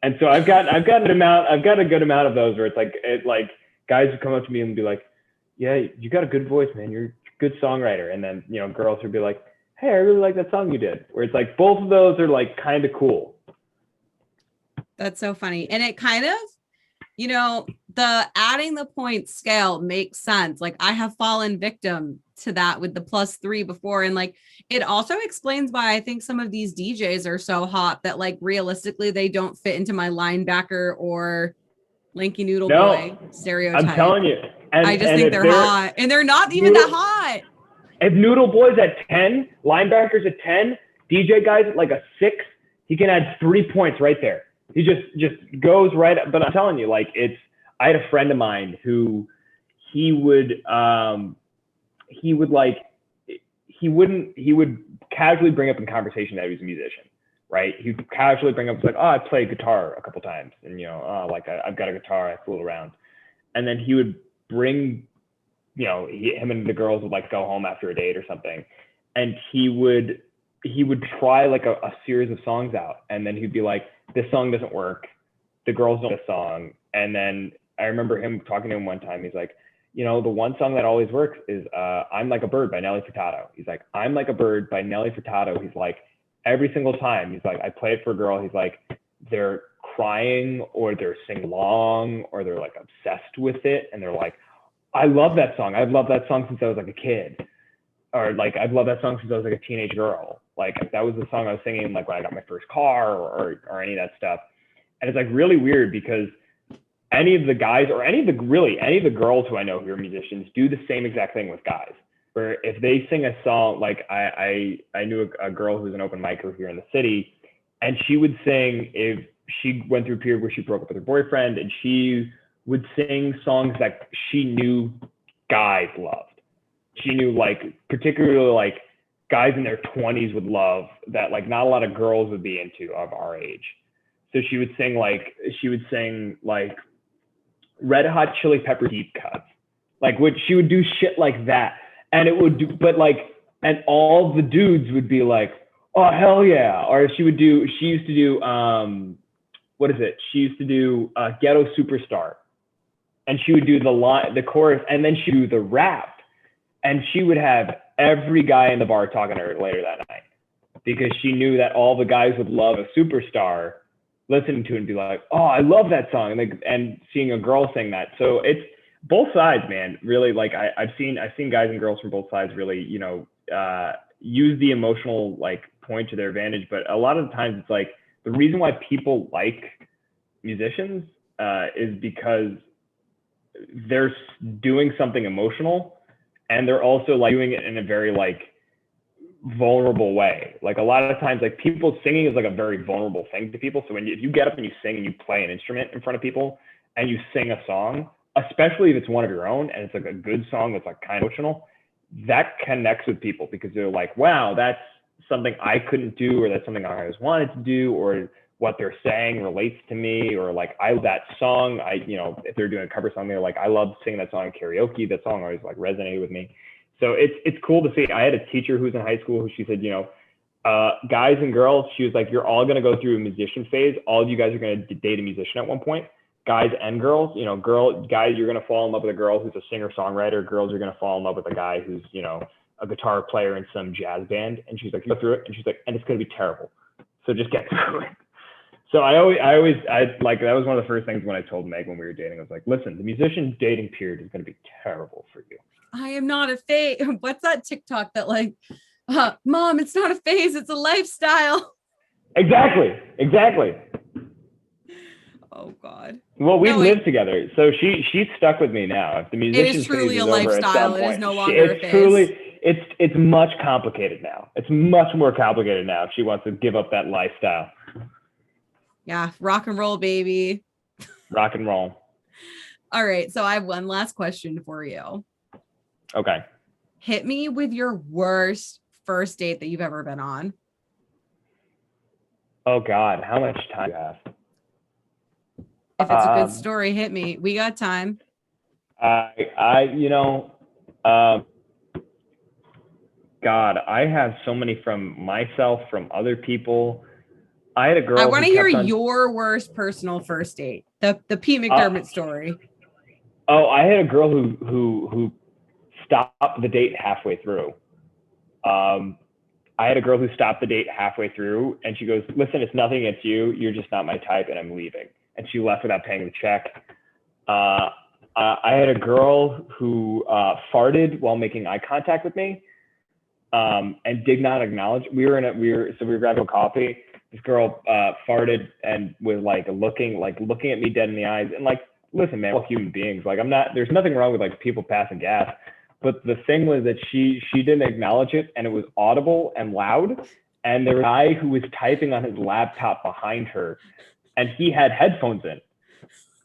And so I've got a good amount of those where it's like, guys would come up to me and be like, yeah, you got a good voice, man. You're a good songwriter. And then, you know, girls would be like, hey, I really like that song you did. Where it's like, both of those are like kind of cool. That's so funny. And it kind of, you know, the adding the point scale makes sense. Like I have fallen victim to that with the +3 before. And like, it also explains why I think some of these DJs are so hot that like realistically, they don't fit into my linebacker or lanky noodle boy stereotype. I'm telling you. I just think they're hot, and they're not even that hot. If noodle boy's at 10, linebackers at 10, DJ guy's at like a 6, he can add 3 points right there. He just goes right up. But I'm telling you, like I had a friend of mine who he would casually bring up in conversation that he was a musician. Right, he'd casually bring up like, oh, I played guitar a couple times, and you know, oh, like I've got a guitar, I fool around, and then he would bring, you know, him and the girls would like go home after a date or something, and he would try like a series of songs out, and then he'd be like, this song doesn't work, the girls don't know the song, and then I remember him talking to him one time, he's like, you know, the one song that always works is I'm Like a Bird by Nelly Furtado. He's like, I'm Like a Bird by Nelly Furtado. He's like, every single time, he's like, I play it for a girl. He's like, they're crying or they're sing along or they're like obsessed with it. And they're like, I love that song. I've loved that song since I was like a kid. Or like, I've loved that song since I was like a teenage girl. Like that was the song I was singing like when I got my first car or any of that stuff. And it's like really weird because any of the guys or any of the girls who I know who are musicians do the same exact thing with guys. Where if they sing a song, like I knew a girl who was an open micer here in the city, and she would sing if she went through a period where she broke up with her boyfriend, and she would sing songs that she knew guys loved. She knew like particularly like guys in their 20s would love that like not a lot of girls would be into of our age. So she would sing like Red Hot Chili Pepper deep cuts. Like she would do shit like that. And it would do, but like, and all the dudes would be like, oh hell yeah. Or she used to do Ghetto Superstar. And she would do the chorus, and then she'd do the rap. And she would have every guy in the bar talking to her later that night, because she knew that all the guys would love a superstar, listening to it and be like, oh, I love that song. And seeing a girl sing that. So it's both sides, man. Really, like I've seen guys and girls from both sides really, use the emotional like point to their advantage. But a lot of the times it's like the reason why people like musicians is because they're doing something emotional, and they're also like doing it in a very like vulnerable way. Like a lot of times, like people singing is like a very vulnerable thing to people. So if you get up and you sing and you play an instrument in front of people and you sing a song, especially if it's one of your own and it's like a good song that's like kind of emotional, that connects with people because they're like, wow, that's something I couldn't do, or that's something I always wanted to do, or what they're saying relates to me, or like I love that song. If they're doing a cover song, they're like, I love singing that song in karaoke. That song always like resonated with me. So it's cool to see. I had a teacher who's in high school who she said, guys and girls, she was like, you're all going to go through a musician phase. All of you guys are going to date a musician at one point. Guys and girls, guys, you're going to fall in love with a girl who's a singer songwriter. Girls are going to fall in love with a guy who's, a guitar player in some jazz band. And she's like, go through it. And she's like, and it's going to be terrible. So just get through it. So I like, that was one of the first things when I told Meg when we were dating, I was like, listen, the musician dating period is going to be terrible for you. I am not a phase. What's that TikTok that like, Mom, it's not a phase, it's a lifestyle. Exactly. Oh God. Well, we live together, so she's stuck with me now. If the musician it is truly phase a is over lifestyle. at some It is point, no longer a phase. It's truly, it's much complicated now. It's much more complicated now if she wants to give up that lifestyle. Yeah, rock and roll, baby. Rock and roll. All right, so I have one last question for you. Okay. Hit me with your worst first date that you've ever been on. Oh God, how much time do you have? If it's a good story, hit me. We got time. God, I have so many from myself, from other people. I had a girl. I want to hear your worst personal first date. The Pete McDermott story. Oh, I had a girl who stopped the date halfway through. I had a girl who stopped the date halfway through, and she goes, "Listen, it's nothing against you. You're just not my type, and I'm leaving." And she left without paying the check. I had a girl who farted while making eye contact with me, and did not acknowledge. We were grabbing coffee. This girl farted and was like looking at me dead in the eyes. And like, listen, man, we're all human beings. Like, there's nothing wrong with like people passing gas. But the thing was that she didn't acknowledge it, and it was audible and loud. And there was a guy who was typing on his laptop behind her, and he had headphones in.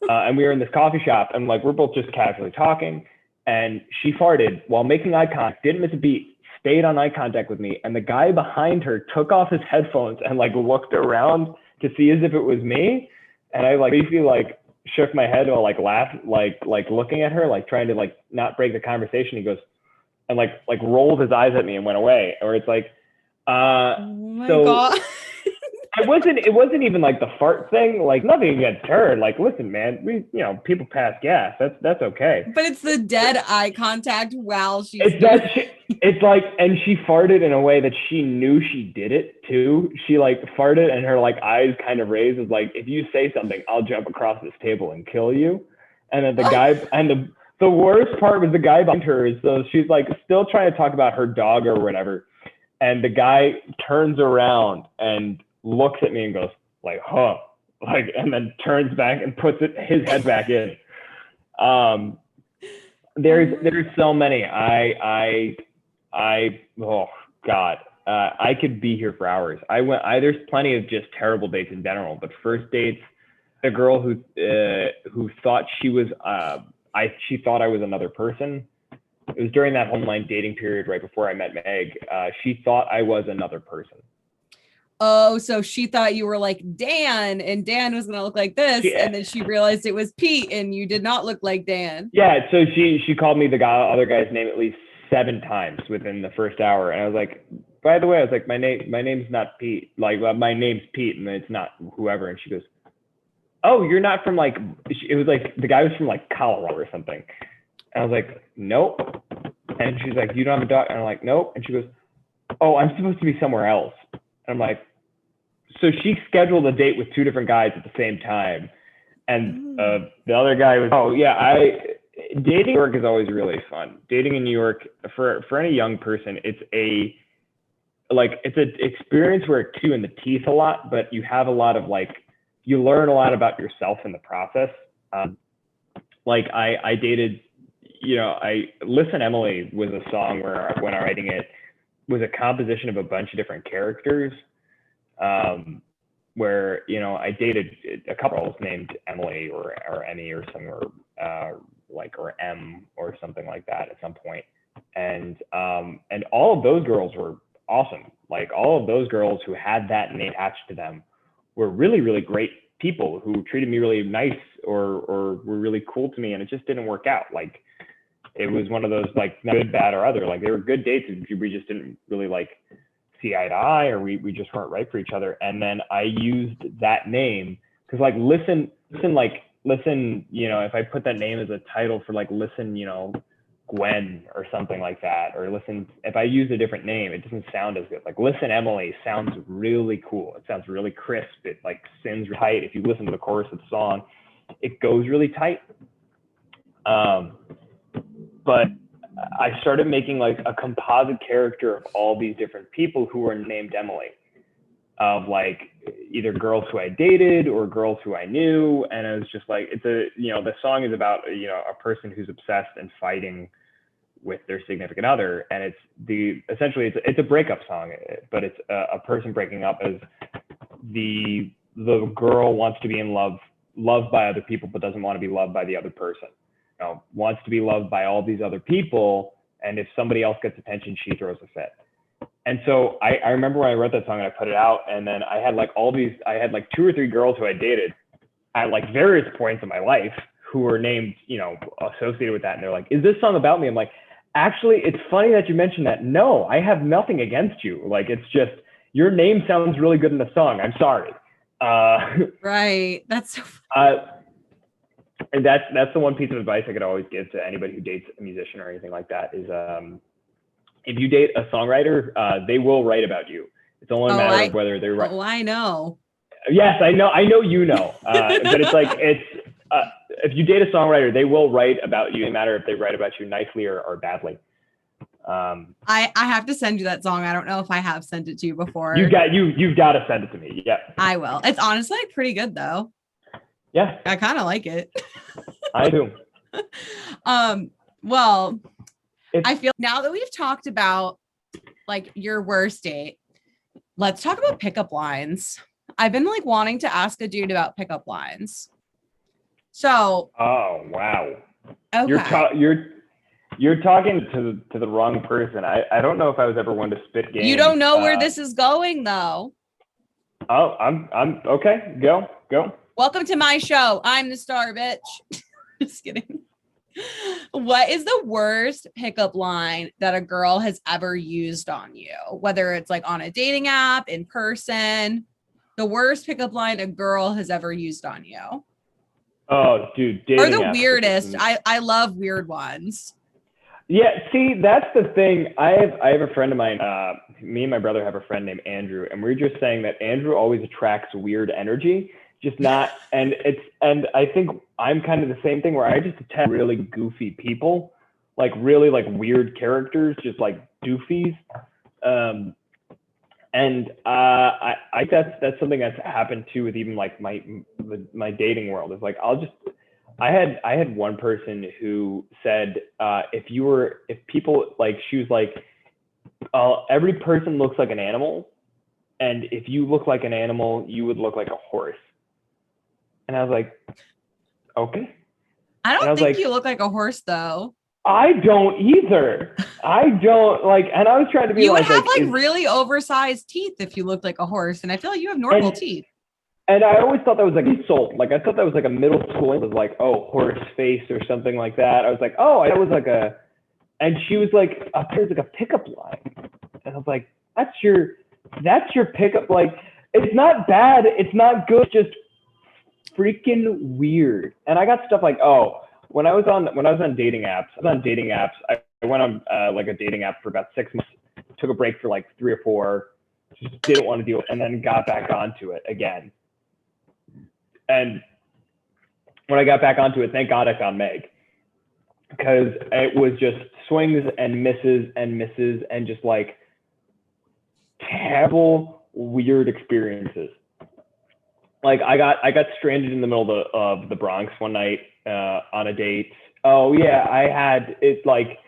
And we were in this coffee shop, and like, we're both just casually talking. And she farted while making eye contact, didn't miss a beat, stayed on eye contact with me. And the guy behind her took off his headphones and like looked around to see as if it was me. And I like basically like shook my head while like laughed, like looking at her, like trying to like not break the conversation. He goes and like rolled his eyes at me and went away. Or it's like, oh my God. It wasn't even like the fart thing, like nothing against her. Like, listen, man, people pass gas. That's okay. But it's the dead eye contact while she's it's like, and she farted in a way that she knew she did it too. She like farted and her like eyes kind of raised, was like, if you say something, I'll jump across this table and kill you. And then the guy, and the worst part was the guy behind her is, so she's like still trying to talk about her dog or whatever. And the guy turns around and looks at me and goes like, huh, like, and then turns back and puts his head back in. There's so many. Oh God, I could be here for hours. There's plenty of just terrible dates in general, but first dates, a girl who thought she thought I was another person. it was during that online dating period right before I met Meg. She thought I was another person. Oh, so she thought you were like Dan, and Dan was gonna look like this, and then she realized it was Pete, and you did not look like Dan. Yeah, so she called me the other guy's name at least 7 times within the first hour, and I was like, by the way, I was like, my name's not Pete. Like, my name's Pete, and it's not whoever. And she goes, oh, you're not from like. It was like the guy was from like Colorado or something. And I was like, nope. And she's like, you don't have a dog? And I'm like, nope. And she goes, oh, I'm supposed to be somewhere else. And I'm like, so she scheduled a date with 2 different guys at the same time. And the other guy was, oh yeah, dating in New York is always really fun. Dating in New York for any young person, it's an experience where it kicks you in the teeth a lot, but you have a lot of you learn a lot about yourself in the process. I dated, Listen Emily was a song where when I'm writing it was a composition of a bunch of different characters. Where I dated a couple girls named Emily or Emmy or somewhere or M or something like that at some point, and all of those girls were awesome. Like all of those girls who had that name attached to them were really, really great people who treated me really nice or were really cool to me, and it just didn't work out. Like it was one of those good, bad, or other. Like they were good dates, and we just didn't really see eye to eye, or we just weren't right for each other. And then I used that name because listen, if I put that name as a title for listen, Gwen or something like that, or listen, if I use a different name, it doesn't sound as good. Listen Emily sounds really cool. It sounds really crisp. It sings tight. If you listen to the chorus of the song, it goes really tight. But I started making a composite character of all these different people who were named Emily, of either girls who I dated or girls who I knew. And it was just the song is about, a person who's obsessed and fighting with their significant other. And essentially it's a breakup song, but it's a person breaking up as the girl wants to be in loved by other people, but doesn't want to be loved by the other person. Wants to be loved by all these other people, and if somebody else gets attention, she throws a fit. And so I remember when I wrote that song and I put it out, and then I had I had 2 or 3 girls who I dated at various points in my life who were named, associated with that. And they're like, is this song about me? I'm like, actually, it's funny that you mentioned that. No, I have nothing against you. It's just your name sounds really good in the song. I'm sorry. Right. That's so and that's the one piece of advice I could always give to anybody who dates a musician or anything like that is if you date a songwriter, they will write about you. It's only a matter of whether they're right. Oh, I know. Yes, I know you know. But it's if you date a songwriter, they will write about you. No matter if they write about you nicely or badly. I have to send you that song. I don't know if I have sent it to you before. You've got to send it to me. Yeah. I will. It's honestly pretty good though. Yeah. I kind of like it. I do. Well, I feel now that we've talked about your worst date, let's talk about pickup lines. I've been wanting to ask a dude about pickup lines. So. Oh, wow. Okay. You're talking to the wrong person. I don't know if I was ever one to spit game. You don't know where this is going though. Oh, I'm okay. Go. Welcome to my show. I'm the star, bitch. Just kidding. What is the worst pickup line that a girl has ever used on you? Whether it's on a dating app, in person, the worst pickup line a girl has ever used on you. Oh, dude. Or the weirdest. I love weird ones. Yeah, see, that's the thing. I have a friend of mine. Me and my brother have a friend named Andrew, and we're just saying that Andrew always attracts weird energy. Just not, and I think I'm kind of the same thing where I just attach really goofy people, really weird characters, just doofies. And I that's something that's happened too with even my dating world. Is I had one person who said if people she was every person looks like an animal, and if you look like an animal, you would look like a horse. And I was like, okay. I don't think you look like a horse though. I don't either. I don't like, and I was trying to be You would like, have like really oversized teeth if you looked like a horse. And I feel like you have normal teeth. And I always thought that was like insult. Like I thought that was like a middle school. It was like, oh, horse face or something like that. I was like, oh, that was like a, and she was like, there's like a pickup line. And I was like, that's your pickup. Like, it's not bad. It's not good. It's just freaking weird. And I got stuff like, oh, when I was on dating apps, I went on like a dating app for about 6 months, took a break for like 3 or 4, just didn't want to deal with it, and then got back onto it again. And when I got back onto it, thank God I found Meg, because it was just swings and misses and just like terrible, weird experiences. Like I got stranded in the middle of the Bronx one night on a date. Oh yeah, I had it like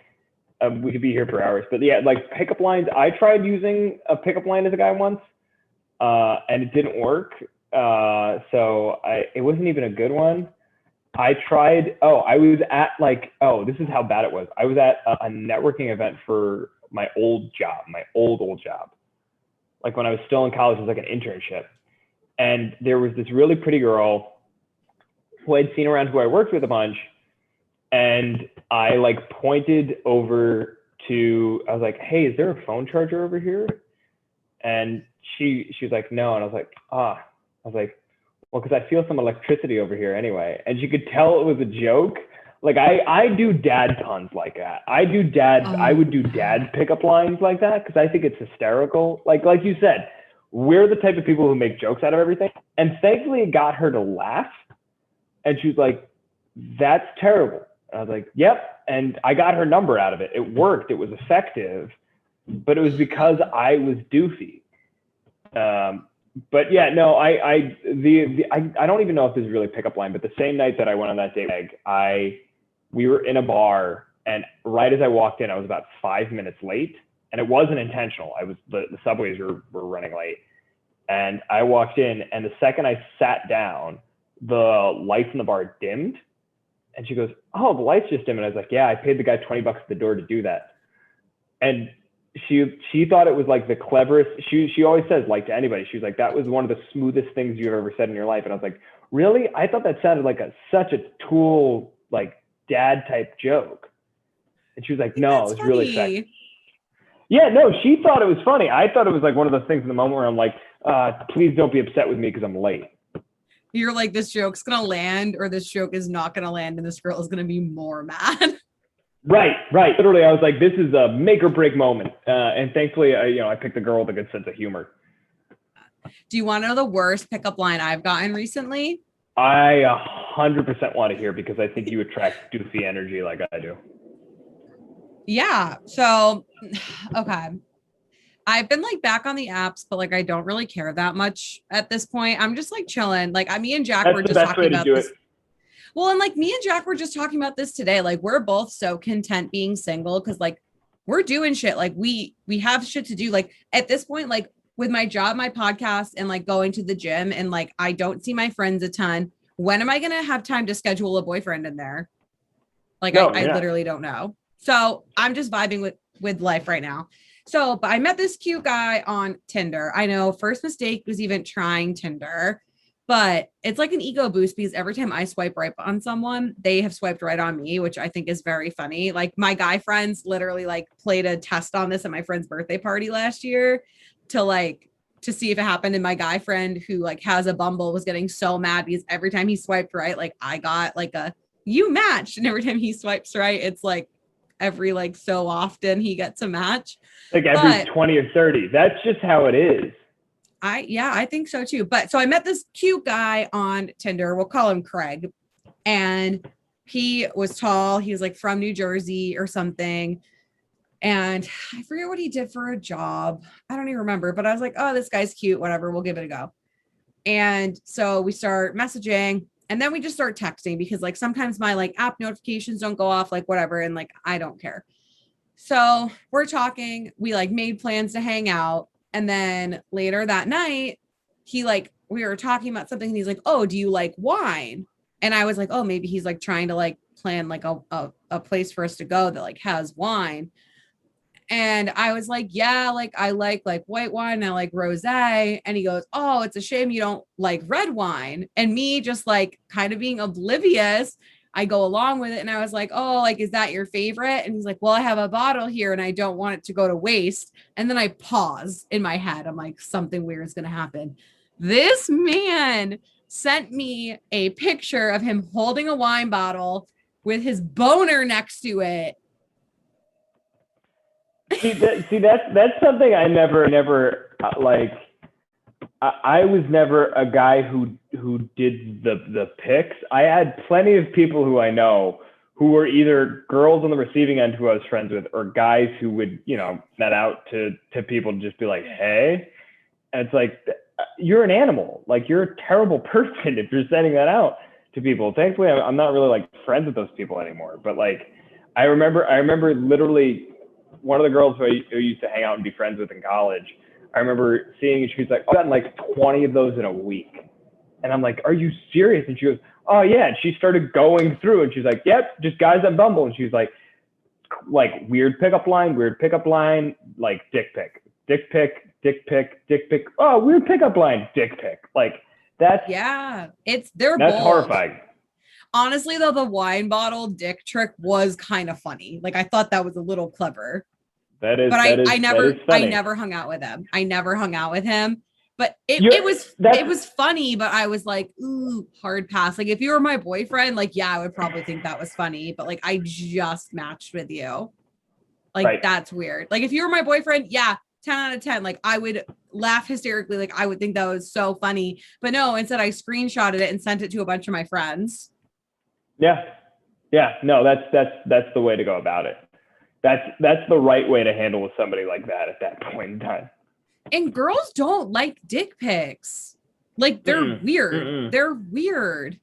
we could be here for hours, but yeah, like pickup lines. I tried using a pickup line as a guy once, and it didn't work. So it wasn't even a good one. I tried. Oh, I was at like, oh, this is how bad it was. I was at a networking event for my old job, my old job. Like when I was still in college, it was like an internship. And there was this really pretty girl who I'd seen around, who I worked with a bunch. And I like pointed over to, I was like, hey, is there a phone charger over here? And she was like, no. And I was like, I was like, well, because I feel some electricity over here anyway. And she could tell it was a joke. Like I do dad puns like that. I would do dad pickup lines like that because I think it's hysterical. Like you said, we're the type of people who make jokes out of everything. And thankfully it got her to laugh. And she was like, that's terrible. And I was like, yep. And I got her number out of it. It worked. It was effective. But it was because I was doofy. But yeah, no, I don't even know if this is really a pickup line, but the same night that I went on that date, we were in a bar, and right as I walked in, I was about 5 minutes late, and it wasn't intentional. The subways were running late, and I walked in, and the second I sat down, the lights in the bar dimmed, and she goes, "Oh, the lights just dimmed." And I was like, "Yeah, I paid the guy $20 at the door to do that." And she thought it was like the cleverest. She always says, like, to anybody, she was like, that was one of the smoothest things you've ever said in your life. And I was like, really? I thought that sounded like such a tool, like dad type joke. And she was like, no, it's really effective. Yeah, no, she thought it was funny. I thought it was like one of those things in the moment where I'm like, please don't be upset with me because I'm late. You're like, this joke's going to land, or this joke is not going to land, and this girl is going to be more mad. Right. Literally, I was like, this is a make or break moment. And thankfully, I picked a girl with a good sense of humor. Do you want to know the worst pickup line I've gotten recently? I 100% want to hear, because I think you attract doofy energy like I do. Yeah. So, okay. I've been like back on the apps, but like I don't really care that much at this point. I'm just like chilling. Like me and Jack were just talking about this. Well, and like me and Jack were just talking about this today. Like we're both so content being single because like we're doing shit. Like we have shit to do. Like at this point, like with my job, my podcast, and like going to the gym, and like I don't see my friends a ton. When am I going to have time to schedule a boyfriend in there? Like I literally don't know. So I'm just vibing with life right now. So, but I met this cute guy on Tinder. I know first mistake was even trying Tinder. But it's like an ego boost because every time I swipe right on someone, they have swiped right on me, which I think is very funny. Like my guy friends literally like played a test on this at my friend's birthday party last year to see if it happened. And my guy friend who like has a Bumble was getting so mad because every time he swiped right, like I got like you matched. And every time he swipes right, it's like every like so often he gets a match. Like every 20 or 30. That's just how it is. I think so too. But so I met this cute guy on Tinder. We'll call him Craig. And he was tall. He was like from New Jersey or something. And I forget what he did for a job. I don't even remember, but I was like, oh, this guy's cute. Whatever. We'll give it a go. And so we start messaging, and then we just start texting because like sometimes my like app notifications don't go off, like whatever. And like, I don't care. So we're talking, we like made plans to hang out. And then later that night, we were talking about something, and he's like, oh, do you like wine? And I was like, oh, maybe he's like trying to like plan like a place for us to go that like has wine. And I was like, yeah, like I like white wine. I like rosé. And he goes, oh, it's a shame you don't like red wine. And me just like kind of being oblivious, I go along with it. And I was like, oh, like, is that your favorite? And he's like, well, I have a bottle here and I don't want it to go to waste. And then I pause in my head. I'm like, something weird is going to happen. This man sent me a picture of him holding a wine bottle with his boner next to it. That's something I never like. I was never a guy who did the pics. I had plenty of people who I know who were either girls on the receiving end who I was friends with, or guys who would, you know, net out to people and just be like, hey, and it's like, you're an animal. Like, you're a terrible person if you're sending that out to people. Thankfully, I'm not really like friends with those people anymore. But like, I remember literally one of the girls who I used to hang out and be friends with in college. I remember seeing, and she was like, I've gotten like 20 of those in a week. And I'm like, are you serious? And she goes, oh yeah. And she started going through and she's like, yep, just guys on Bumble. And she's like weird pickup line, like dick pic. Oh, weird pickup line, dick pic. Like that's, yeah, that's bold. Horrifying. Honestly though, the wine bottle dick trick was kind of funny. Like I thought that was a little clever. I never hung out with him. But it was funny, but I was like, ooh, hard pass. Like if you were my boyfriend, like, yeah, I would probably think that was funny, but like, I just matched with you. Like, right. That's weird. Like if you were my boyfriend, yeah, 10 out of 10. Like I would laugh hysterically. Like I would think that was so funny, but no, instead I screenshotted it and sent it to a bunch of my friends. Yeah. No, that's the way to go about it. That's the right way to handle with somebody like that at that point in time. And girls don't like dick pics. Like they're weird. They're weird.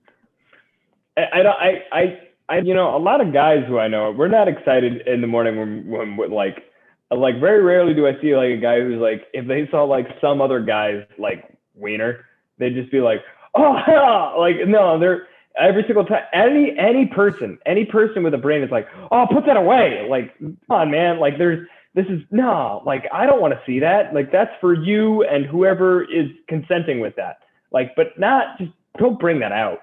I you know, a lot of guys who I know, we're not excited in the morning when like very rarely do I see like a guy who's like, if they saw like some other guy's like wiener, they'd just be like, oh, like, no, they're every single time. Any person with a brain is like, oh, put that away. Like, come on, man. Like like, I don't want to see that. Like, that's for you and whoever is consenting with that. Like, but just don't bring that out.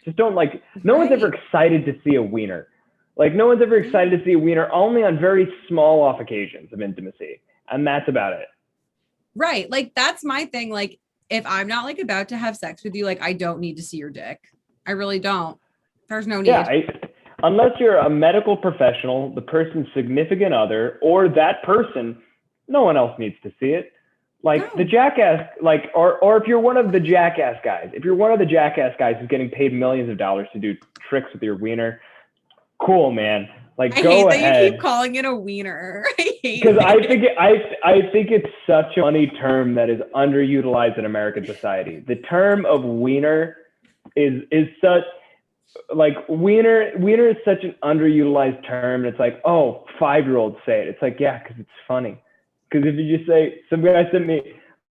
Just don't, like, no one's ever excited to see a wiener. Like, no one's ever excited to see a wiener, only on very small off occasions of intimacy. And that's about it. Right. Like, that's my thing. Like, if I'm not like about to have sex with you, like, I don't need to see your dick. I really don't. There's no need. Yeah, unless you're a medical professional, the person's significant other, or that person, no one else needs to see it. Like the jackass, like, or if you're one of the jackass guys, who's getting paid millions of dollars to do tricks with your wiener, cool, man. Like, go ahead. I hate that you keep calling it a wiener. Because I think it's such a funny term that is underutilized in American society. The term of wiener is such, like, wiener is such an underutilized term. It's like, oh, 5-year-olds say it. It's like, yeah, because it's funny. Because if you just say, some guy sent me,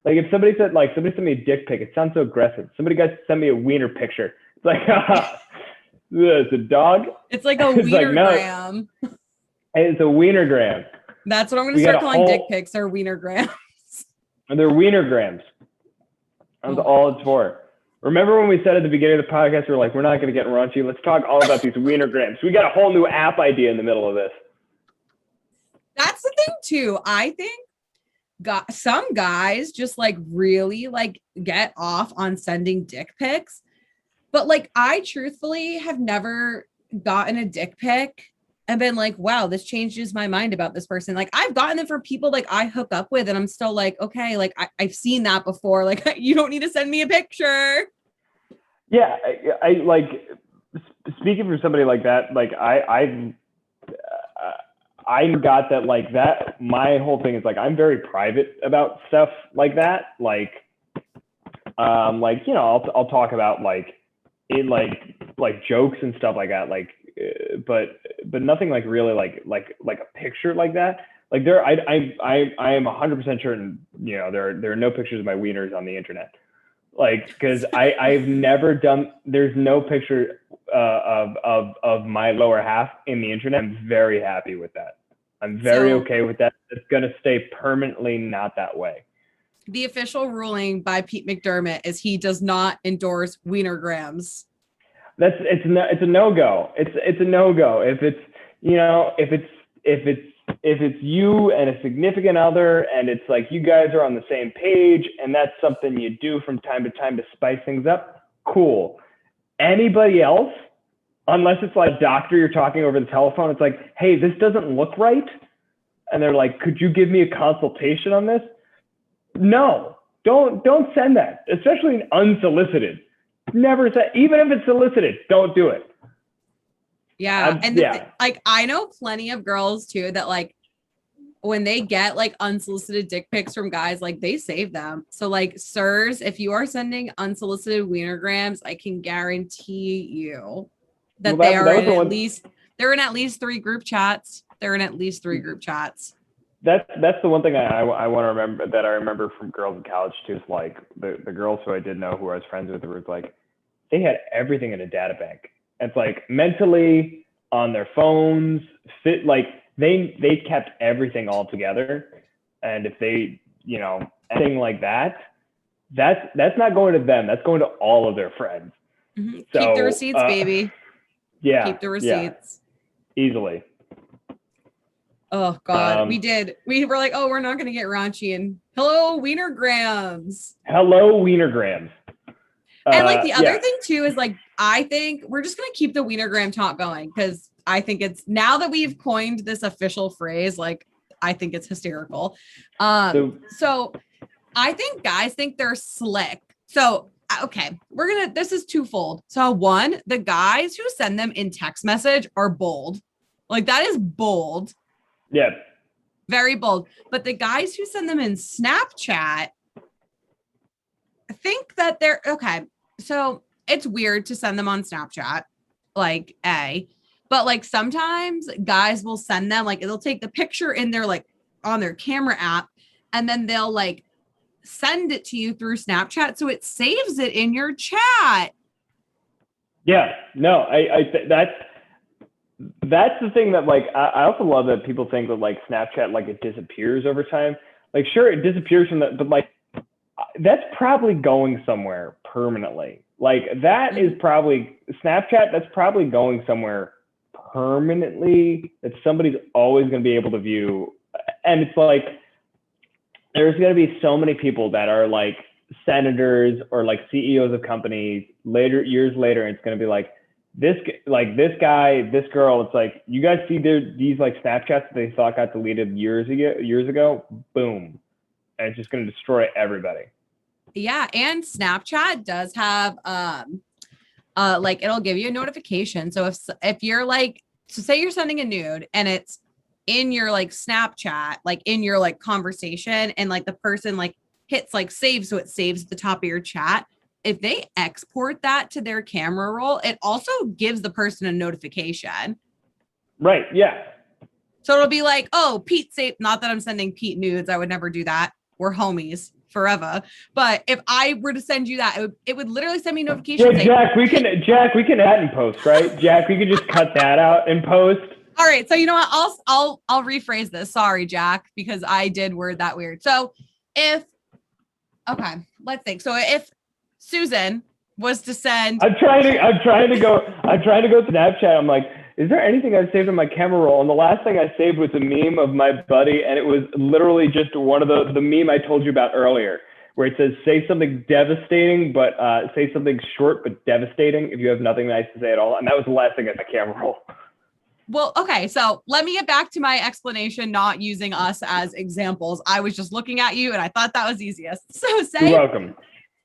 like, if somebody sent me a dick pic, it sounds so aggressive. Somebody guys sent me a wiener picture. It's like, it's a dog. It's like a wienergram. Like, it's a wienergram. That's what I'm going to start calling dick pics, or wienergrams. And they're wienergrams. That's all it's for. Remember when we said at the beginning of the podcast, we were like, we're not going to get raunchy. Let's talk all about these wienergrams. We got a whole new app idea in the middle of this. That's the thing too. I think some guys just like really like get off on sending dick pics, but like I truthfully have never gotten a dick pic and been like, wow, this changes my mind about this person. Like I've gotten them for people like I hook up with, and I'm still like, okay, like I've seen that before. Like, you don't need to send me a picture. Yeah. I like, speaking for somebody like that, like I got that, like, that, my whole thing is like, I'm very private about stuff like that. Like, you know, I'll talk about like in like jokes and stuff like that. Like, but nothing like really like a picture like that. Like I am 100% certain, you know, there are no pictures of my wieners on the internet. Like, cause I've never done, there's no picture of my lower half in the internet. I'm very happy with that. I'm very okay with that. It's going to stay permanently not that way. The official ruling by Pete McDermott is he does not endorse weinergrams. It's a no-go. It's a no-go. If it's, you know, if it's you and a significant other and it's like you guys are on the same page and that's something you do from time to time to spice things up, cool. Anybody else, unless it's like a doctor you're talking over the telephone, it's like, hey, this doesn't look right. And they're like, could you give me a consultation on this? No, don't send that, especially unsolicited. Never say, even if it's solicited, don't do it. Yeah. Like, I know plenty of girls too that like when they get like unsolicited dick pics from guys, like they save them. So like, sirs, if you are sending unsolicited weinergrams, I can guarantee you that they're in at least 3 group chats. They're in at least 3 group chats. That's the one thing I want to remember, that I remember from girls in college too, is like the girls who I did know, who I was friends with, were like, they had everything in a data bank. It's like mentally, on their phones, fit, like they kept everything all together. And if they, you know, anything like that, that's not going to them. That's going to all of their friends. Mm-hmm. So, keep the receipts, baby. Yeah. Keep the receipts. Yeah, easily. Oh God, we were like, oh, we're not going to get raunchy, and hello, weinergrams. Hello, weinergrams. And like the other thing too is like, I think we're just going to keep the weinergram talk going, because I think it's, now that we've coined this official phrase, like I think it's hysterical. So I think guys think they're slick. So okay, this is twofold. So one, the guys who send them in text message are bold. Like that is bold. Yeah. Very bold. But the guys who send them in Snapchat, I think that they're okay. So it's weird to send them on Snapchat, like but like sometimes guys will send them, like it'll take the picture in their, like on their camera app, and then they'll like send it to you through Snapchat. So it saves it in your chat. Yeah, no, that's the thing that like, I also love that people think that like Snapchat, like it disappears over time. Like, sure, it disappears from that, but like that's probably going somewhere permanently. Like that is probably Snapchat. That's probably going somewhere permanently, that somebody's always going to be able to view. And it's like, there's going to be so many people that are like senators or like CEOs of companies years later. And it's going to be like, this guy, this girl, it's like, you guys see these like Snapchats that they thought got deleted years ago, boom. And it's just going to destroy everybody. Yeah. And Snapchat does have, like it'll give you a notification. So if you're like, so say you're sending a nude and it's in your like Snapchat, like in your like conversation, and like the person like hits like save, so it saves the top of your chat. If they export that to their camera roll, it also gives the person a notification. Right. Yeah. So it'll be like, oh, Pete saved. Not that I'm sending Pete nudes. I would never do that. We're homies forever. But if I were to send you that, it would literally send me notifications. Yeah, Jack, we can add in post, right? Jack, we can just cut that out in post. All right. So you know what? I'll rephrase this. Sorry, Jack, because I did word that weird. So let's think. So if Susan was to send, I'm trying to go Snapchat. I'm like, is there anything I've saved on my camera roll? And the last thing I saved was a meme of my buddy, and it was literally just one of the meme I told you about earlier, where it says, say something devastating, but say something short but devastating if you have nothing nice to say at all. And that was the last thing on my camera roll. Well, okay, so let me get back to my explanation, not using us as examples. I was just looking at you and I thought that was easiest. So you're welcome.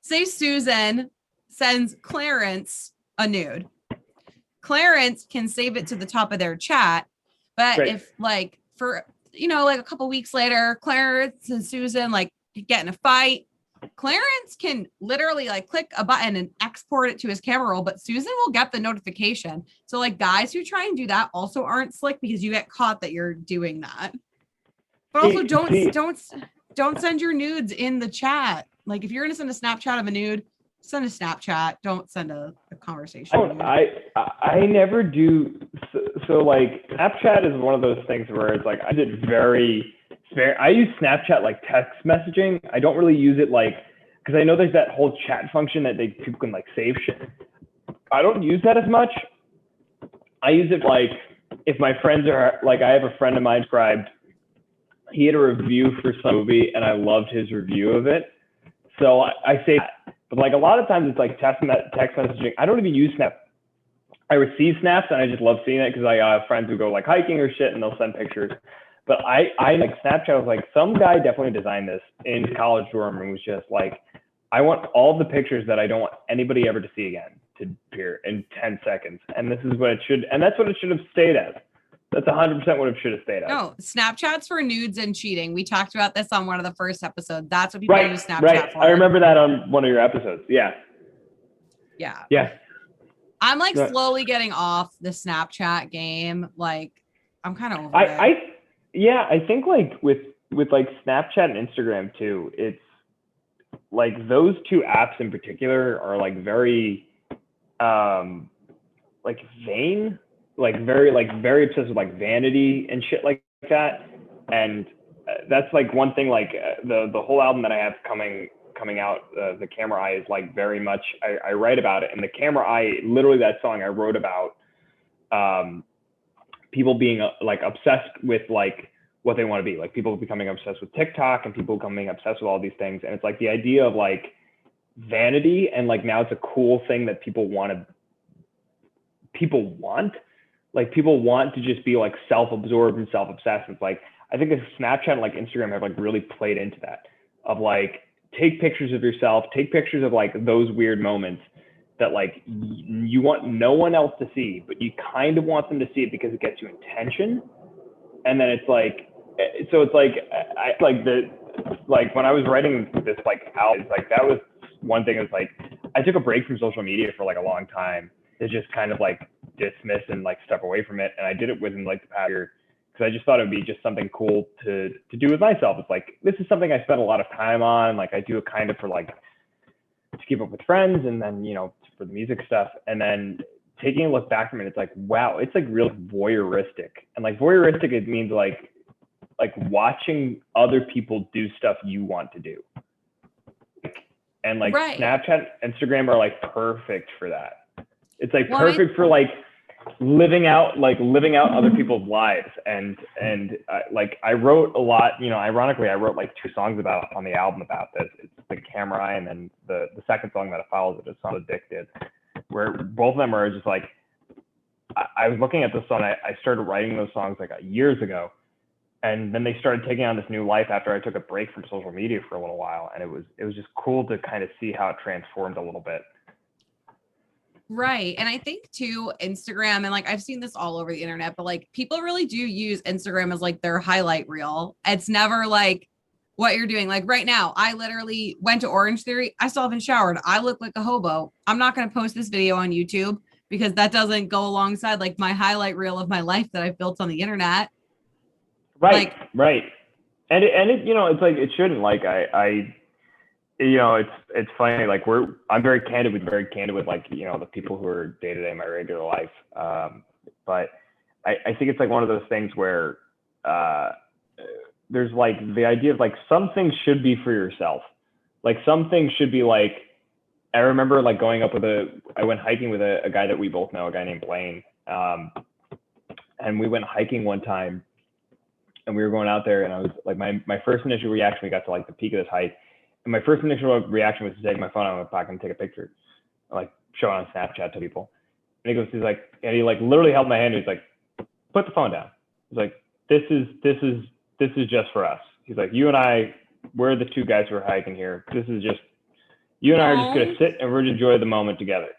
Say Susan sends Clarence a nude. Clarence can save it to the top of their chat. But Great. If like for, like a couple weeks later, Clarence and Susan like get in a fight, Clarence can literally like click a button and export it to his camera roll, but Susan will get the notification. So like guys who try and do that also aren't slick, because you get caught that you're doing that. But also don't send your nudes in the chat. Like if you're gonna send a Snapchat of a nude, Send a Snapchat. Don't send a conversation. I never do. So like Snapchat is one of those things where it's like I did very spare. I use Snapchat like text messaging. I don't really use it like, because I know there's that whole chat function that people can like save shit. I don't use that as much. I use it like if my friends are like, I have a friend of mine subscribed. He had a review for some movie and I loved his review of it. So I say that. But like a lot of times it's like text messaging. I don't even use Snap. I receive snaps and I just love seeing it because I have friends who go like hiking or shit and they'll send pictures. But I like Snapchat was like, some guy definitely designed this in college dorm and was just like, I want all the pictures that I don't want anybody ever to see again to appear in 10 seconds. And this is what it should, and that's what it should have stayed as. That's 100% what it should have stayed as. No, Snapchat's for nudes and cheating. We talked about this on one of the first episodes. That's what people use Snapchat for. I remember that on one of your episodes. Yeah. I'm like slowly getting off the Snapchat game. Like I'm kind of over it. I think like with like Snapchat and Instagram too, it's like those two apps in particular are like very like vain, like very obsessed with like vanity and shit like that. And that's like one thing, like the whole album that I have coming out, The Camera Eye, is like very much, I write about it. And The Camera Eye, literally that song I wrote about people being like obsessed with like what they want to be, like people becoming obsessed with TikTok and people becoming obsessed with all these things. And it's like the idea of like vanity, and like now it's a cool thing that people want to just be like self-absorbed and self-obsessed. It's like, I think Snapchat and like Instagram have like really played into that, of like, take pictures of yourself, take pictures of like those weird moments that like you want no one else to see, but you kind of want them to see it because it gets you attention. And then it's like, so it's like, like when I was writing this like album, it's like, that was one thing. It's like, I took a break from social media for like a long time to just kind of like dismiss and like step away from it. And I did it within like the past year, because I just thought it would be just something cool to do with myself. It's like, this is something I spent a lot of time on. Like I do it kind of for like, to keep up with friends, and then, you know, for the music stuff. And then taking a look back from it, it's like, wow, it's like real voyeuristic. And like voyeuristic, it means like watching other people do stuff you want to do. And like Snapchat, Instagram are like perfect for that. It's like perfect for like living out other people's lives. And like I wrote a lot, you know, ironically, I wrote like 2 songs on the album about this. It's The Camera Eye, and then the second song that follows it is Song Addicted, where both of them are just like, I was looking at this song, I started writing those songs like years ago. And then they started taking on this new life after I took a break from social media for a little while. And it was just cool to kind of see how it transformed a little bit. Right. And I think too, Instagram, and like I've seen this all over the internet, but like people really do use Instagram as like their highlight reel. It's never like what you're doing. Like right now, I literally went to Orange Theory. I still haven't showered. I look like a hobo. I'm not going to post this video on YouTube because that doesn't go alongside like my highlight reel of my life that I've built on the internet. Right. And it, you know, it's like, it shouldn't, like, I you know, it's funny, like I'm very candid with like, you know, the people who are day to day in my regular life. But I think it's like one of those things where there's like the idea of like some things should be for yourself. Like some things should be like, I remember like I went hiking with a guy that we both know, a guy named Blaine. And we went hiking one time, and we were going out there, and I was like, my first initial reaction, we got to like the peak of this hike, and my first initial reaction was to take my phone out of my pocket and take a picture, and like show it on Snapchat to people. And he like literally held my hand, and he's like, put the phone down. He's like, this is just for us. He's like, you and I, we're the 2 guys who are hiking here. This is just, you and I are just gonna sit and we're gonna enjoy the moment together.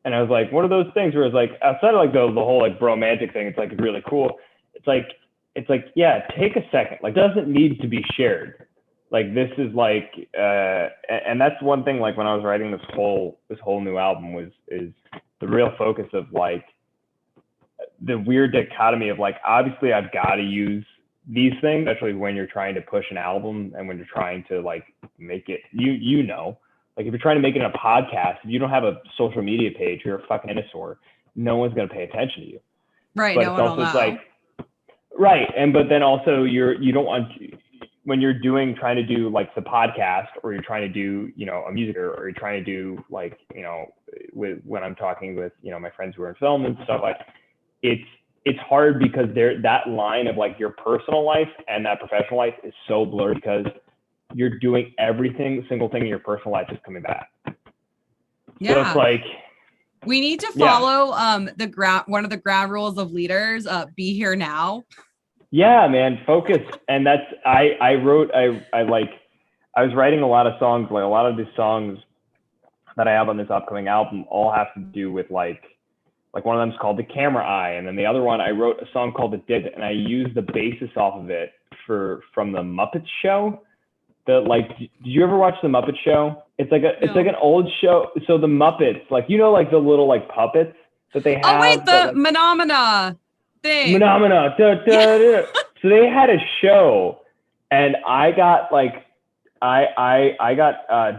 And I was like, one of those things where it's like, outside of like the whole like bromantic thing, it's like really cool. It's like, yeah, take a second. Like, doesn't need to be shared. Like, this is like, and that's one thing. Like, when I was writing this whole new album is the real focus of like the weird dichotomy of like, obviously I've got to use these things, especially when you're trying to push an album and when you're trying to like make it, you know, Like if you're trying to make it a podcast, if you don't have a social media page, you're a fucking dinosaur. No one's going to pay attention to you. Right. But No it's one will also know. it's like, right. And, but then also you don't want to, when you're trying to do like the podcast, or you're trying to do, you know, a music, or you're trying to do like, you know, when I'm talking with, you know, my friends who are in film and stuff, like it's hard because that line of like your personal life and that professional life is so blurred, because you're doing single thing in your personal life is coming back. Yeah. So it's like, we need to follow one of the ground rules of leaders, be here now. Yeah, man, focus. And that's, I was writing a lot of songs, like a lot of these songs that I have on this upcoming album all have to do with like one of them is called The Camera Eye. And then the other one, I wrote a song called The Did, and I used the basis off of it from the Muppets show. Did you ever watch the Muppet Show? It's like it's like an old show. So the Muppets, like, you know, like the little like puppets that they have. Oh wait, the Phenomena thing. Phenomena. So they had a show, and I got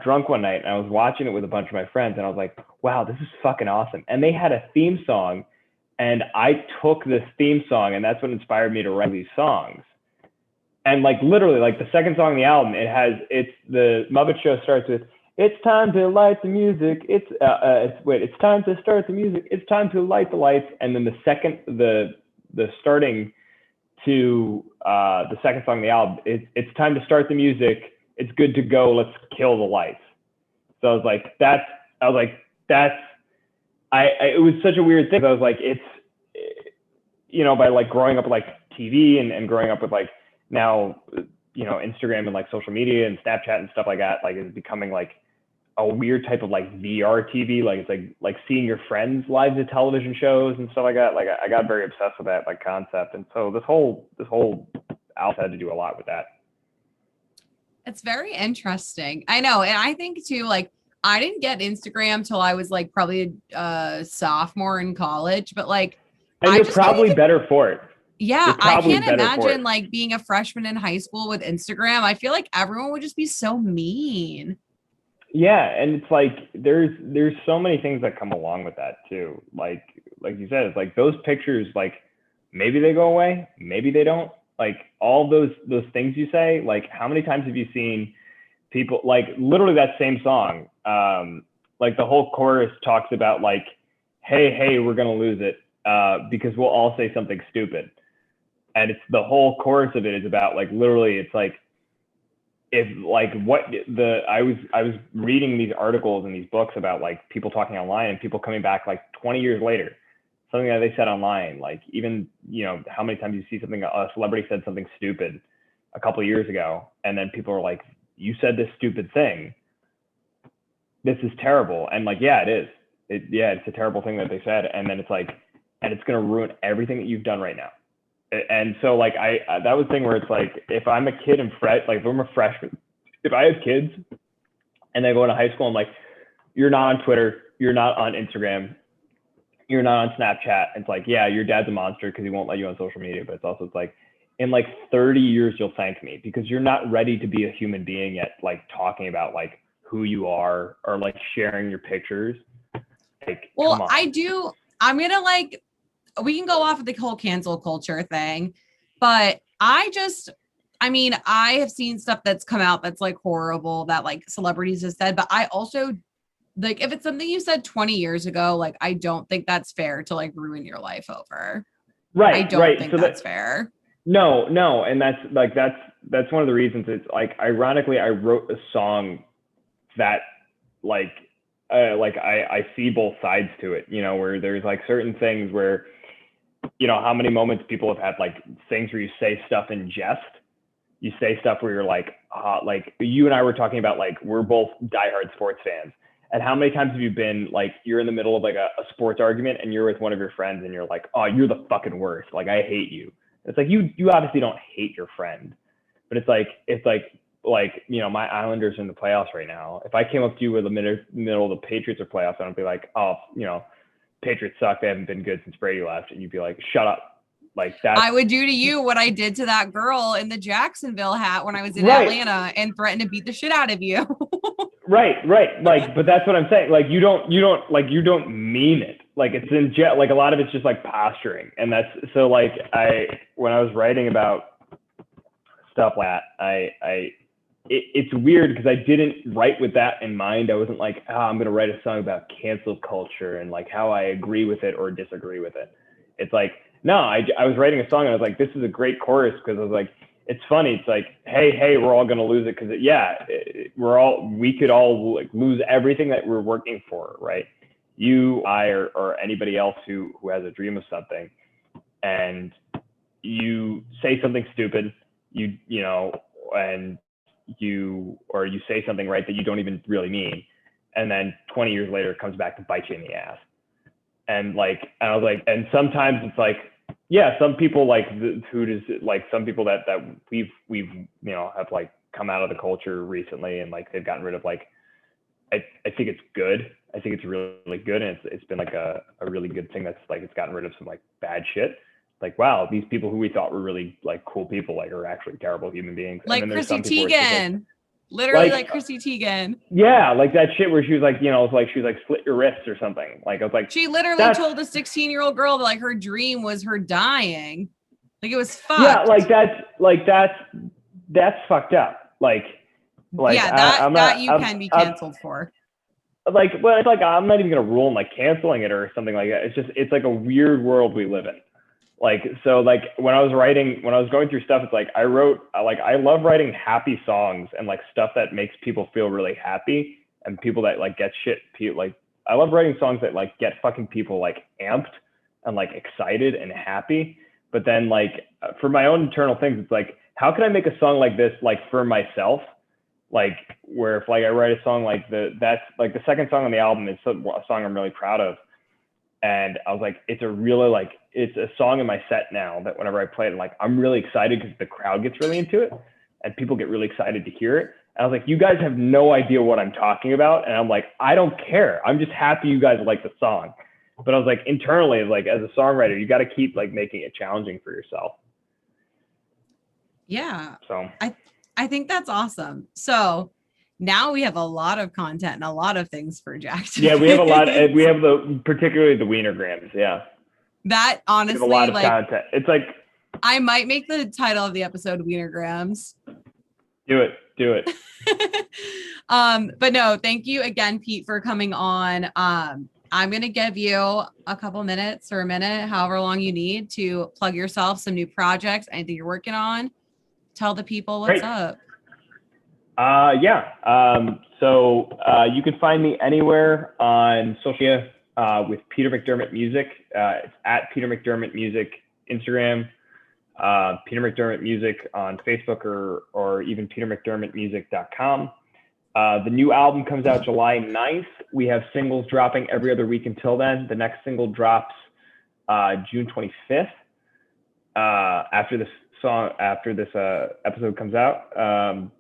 drunk one night, and I was watching it with a bunch of my friends, and I was like, wow, this is fucking awesome. And they had a theme song, and I took this theme song, and that's what inspired me to write these songs. And like literally, like the second song on the album, the Muppet Show starts with, "It's time to light the music. It's time to start the music. It's time to light the lights." And then the starting to the second song on the album, it's time to start the music. It's good to go. Let's kill the lights. So I was like, it was such a weird thing. I was like, it's, you know, by like growing up with like TV and growing up with like, now, you know, Instagram and like social media and Snapchat and stuff like that, like it's becoming like a weird type of like VR TV. Like it's like seeing your friends live to television shows and stuff like that. Like I got very obsessed with that like concept. And so this whole album had to do a lot with that. It's very interesting. I know. And I think too, like, I didn't get Instagram till I was like probably a sophomore in college, but like, and you're probably better for it. Yeah, I can't imagine like being a freshman in high school with Instagram. I feel like everyone would just be so mean. Yeah, and it's like there's so many things that come along with that too. Like you said, it's like those pictures, like maybe they go away, maybe they don't. Like all those things you say, like how many times have you seen people like literally that same song? Like the whole chorus talks about like, hey, we're gonna lose it because we'll all say something stupid. And it's the whole chorus of it is about like literally it's like if like I was reading these articles and these books about like people talking online and people coming back like 20 years later, something that they said online, like even, you know, how many times you see something, a celebrity said something stupid a couple of years ago, and then people are like, you said this stupid thing, this is terrible. And like, yeah, it is. It's a terrible thing that they said. And then it's like, and it's going to ruin everything that you've done right now. And so like that was the thing where it's like, if I'm a kid and like if I'm a freshman, if I have kids and they go into high school and like, you're not on Twitter, you're not on Instagram, you're not on Snapchat. It's like, yeah, your dad's a monster because he won't let you on social media. But it's also, it's like in like 30 years, you'll thank me because you're not ready to be a human being yet. Like talking about like who you are or like sharing your pictures. Like, well, come on. I'm going to like, we can go off of the whole cancel culture thing, but I have seen stuff that's come out that's like horrible that like celebrities have said, but I also like, if it's something you said 20 years ago, like, I don't think that's fair to like ruin your life over. Right. I don't think that's fair. No. And that's one of the reasons. It's like, ironically, I wrote a song that like I see both sides to it, you know, where there's like certain things where, you know, how many moments people have had like things where you say stuff in jest, you say stuff where you're like you and I were talking about, like, we're both diehard sports fans. And how many times have you been like, you're in the middle of like a sports argument and you're with one of your friends and you're like, oh, you're the fucking worst. Like, I hate you. It's like, you obviously don't hate your friend, but it's like, you know, my Islanders are in the playoffs right now. If I came up to you with the middle of the Patriots are playoffs, I'd be like, oh, you know, Patriots suck. They haven't been good since Brady left. And you'd be like, shut up. Like that. I would do to you what I did to that girl in the Jacksonville hat when I was in Atlanta and threatened to beat the shit out of you. Right. Like, but that's what I'm saying. Like, you don't mean it. Like, it's like a lot of it's just like posturing. And that's, so like, when I was writing about stuff like that, it's weird because I didn't write with that in mind. I wasn't like, I'm going to write a song about cancel culture and like how I agree with it or disagree with it. It's like, no, I was writing a song and I was like, this is a great chorus because I was like, it's funny. It's like, hey, we're all going to lose it because we could all like lose everything that we're working for, right? You, I, or anybody else who has a dream of something, and you say something stupid, you say something right that you don't even really mean, and then 20 years later it comes back to bite you in the ass. And I was like, and sometimes it's like, yeah, some people like some people that we've have like come out of the culture recently and like they've gotten rid of like, I think it's good. I think it's really good, and it's been like a really good thing that's like it's gotten rid of some like bad shit. Like, wow, these people who we thought were really like cool people like are actually terrible human beings. Like Chrissy Teigen. Literally like Chrissy Teigen. Yeah, like that shit where she was like, she was like split your wrists or something. Like, I was like, she literally told a 16-year-old girl that like her dream was her dying. Like, it was fucked. Yeah, that's fucked up. Like yeah, that you can be canceled for. Like, well, it's like I'm not even gonna rule on like canceling it or something like that. It's like a weird world we live in. Like, so like when I was going through stuff, it's like I love writing happy songs and like stuff that makes people feel really happy and people that like get shit. Like, I love writing songs that like get fucking people like amped and like excited and happy. But then like for my own internal things, it's like, how can I make a song like this, like for myself? Like, where if like I write a song like that's like the second song on the album is a song I'm really proud of. And I was like, it's a song in my set now that whenever I play it, like, I'm really excited because the crowd gets really into it and people get really excited to hear it. And I was like, you guys have no idea what I'm talking about. And I'm like, I don't care. I'm just happy you guys like the song. But I was like, internally, like as a songwriter, you got to keep like making it challenging for yourself. Yeah. So I think that's awesome. So now we have a lot of content and a lot of things for Jack. Yeah, we have a lot. We have particularly the weinergrams. Yeah. That honestly, a lot of content. It's like, I might make the title of the episode weinergrams. Do it. But no, thank you again, Pete, for coming on. I'm going to give you a couple minutes or a minute, however long you need to plug yourself, some new projects, anything you're working on. Tell the people what's up. So you can find me anywhere on social media with Peter McDermott Music. It's at Peter McDermott Music, Instagram, Peter McDermott Music on Facebook, or even petermcdermottmusic.com. The new album comes out July 9th. We have singles dropping every other week until then. The next single drops June 25th after this episode comes out.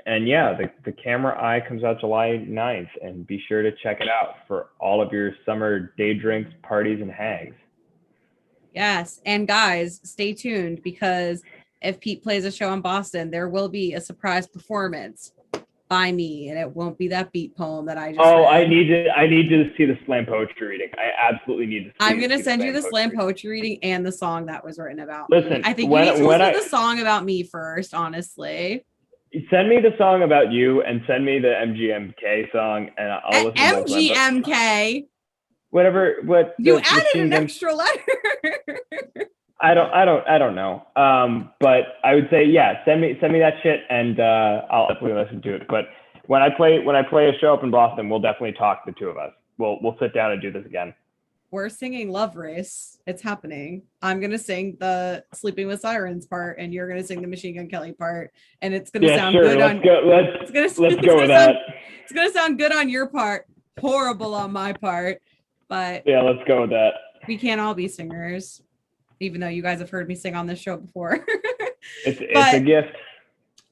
And yeah, the Camera Eye comes out July 9th, and be sure to check it out for all of your summer day drinks, parties, and hangs. Yes. And guys, stay tuned, because if Pete plays a show in Boston, there will be a surprise performance by me, and it won't be that beat poem that I just read. I need to see the slam poetry reading. I absolutely need to see I'm going to send you the slam poetry reading and the song that was written about me. I think you need to listen to the song about me first, honestly. Send me the song about you and send me the MGMK song, and I'll listen to MGMK. What you added an extra letter. I don't know. But I would say, yeah, send me that shit, and I'll definitely listen to it. But when I play a show up in Boston, we'll definitely talk, the two of us. We'll sit down and do this again. We're singing Love Race. It's happening. I'm going to sing the Sleeping with Sirens part, and you're going to sing the Machine Gun Kelly part. And it's going to sound good. Let's go with that. It's going to sound good on your part, horrible on my part. But yeah, let's go with that. We can't all be singers, even though you guys have heard me sing on this show before. It's a gift.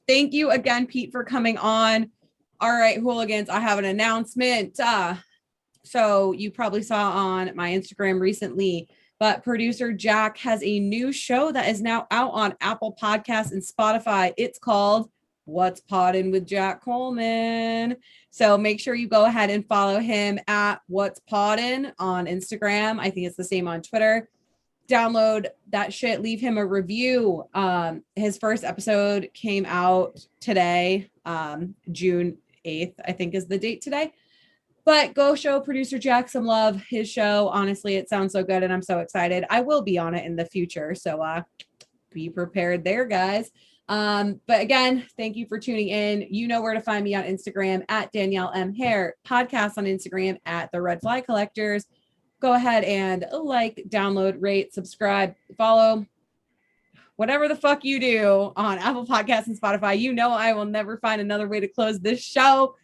Thank you again, Pete, for coming on. All right, hooligans, I have an announcement. So you probably saw on my Instagram recently, but producer Jack has a new show that is now out on Apple Podcasts and Spotify. It's called What's Poddin' with Jack Coleman. So make sure you go ahead and follow him at What's Poddin' on Instagram. I think it's the same on Twitter. Download that shit, leave him a review. His first episode came out today, June 8th, I think is the date today. But go show producer Jack some love. His show, honestly, it sounds so good and I'm so excited. I will be on it in the future. So be prepared there, guys. But again, thank you for tuning in. You know where to find me on Instagram at Danielle M. Hair, podcast on Instagram at The Red Fly Collectors. Go ahead and like, download, rate, subscribe, follow, whatever the fuck you do on Apple Podcasts and Spotify. You know I will never find another way to close this show.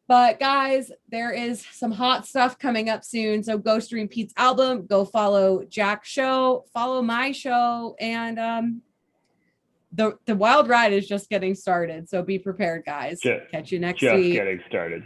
But guys, there is some hot stuff coming up soon. So go stream Pete's album, go follow Jack's show, follow my show, and the wild ride is just getting started. So be prepared, guys. Catch you next week. Just getting started.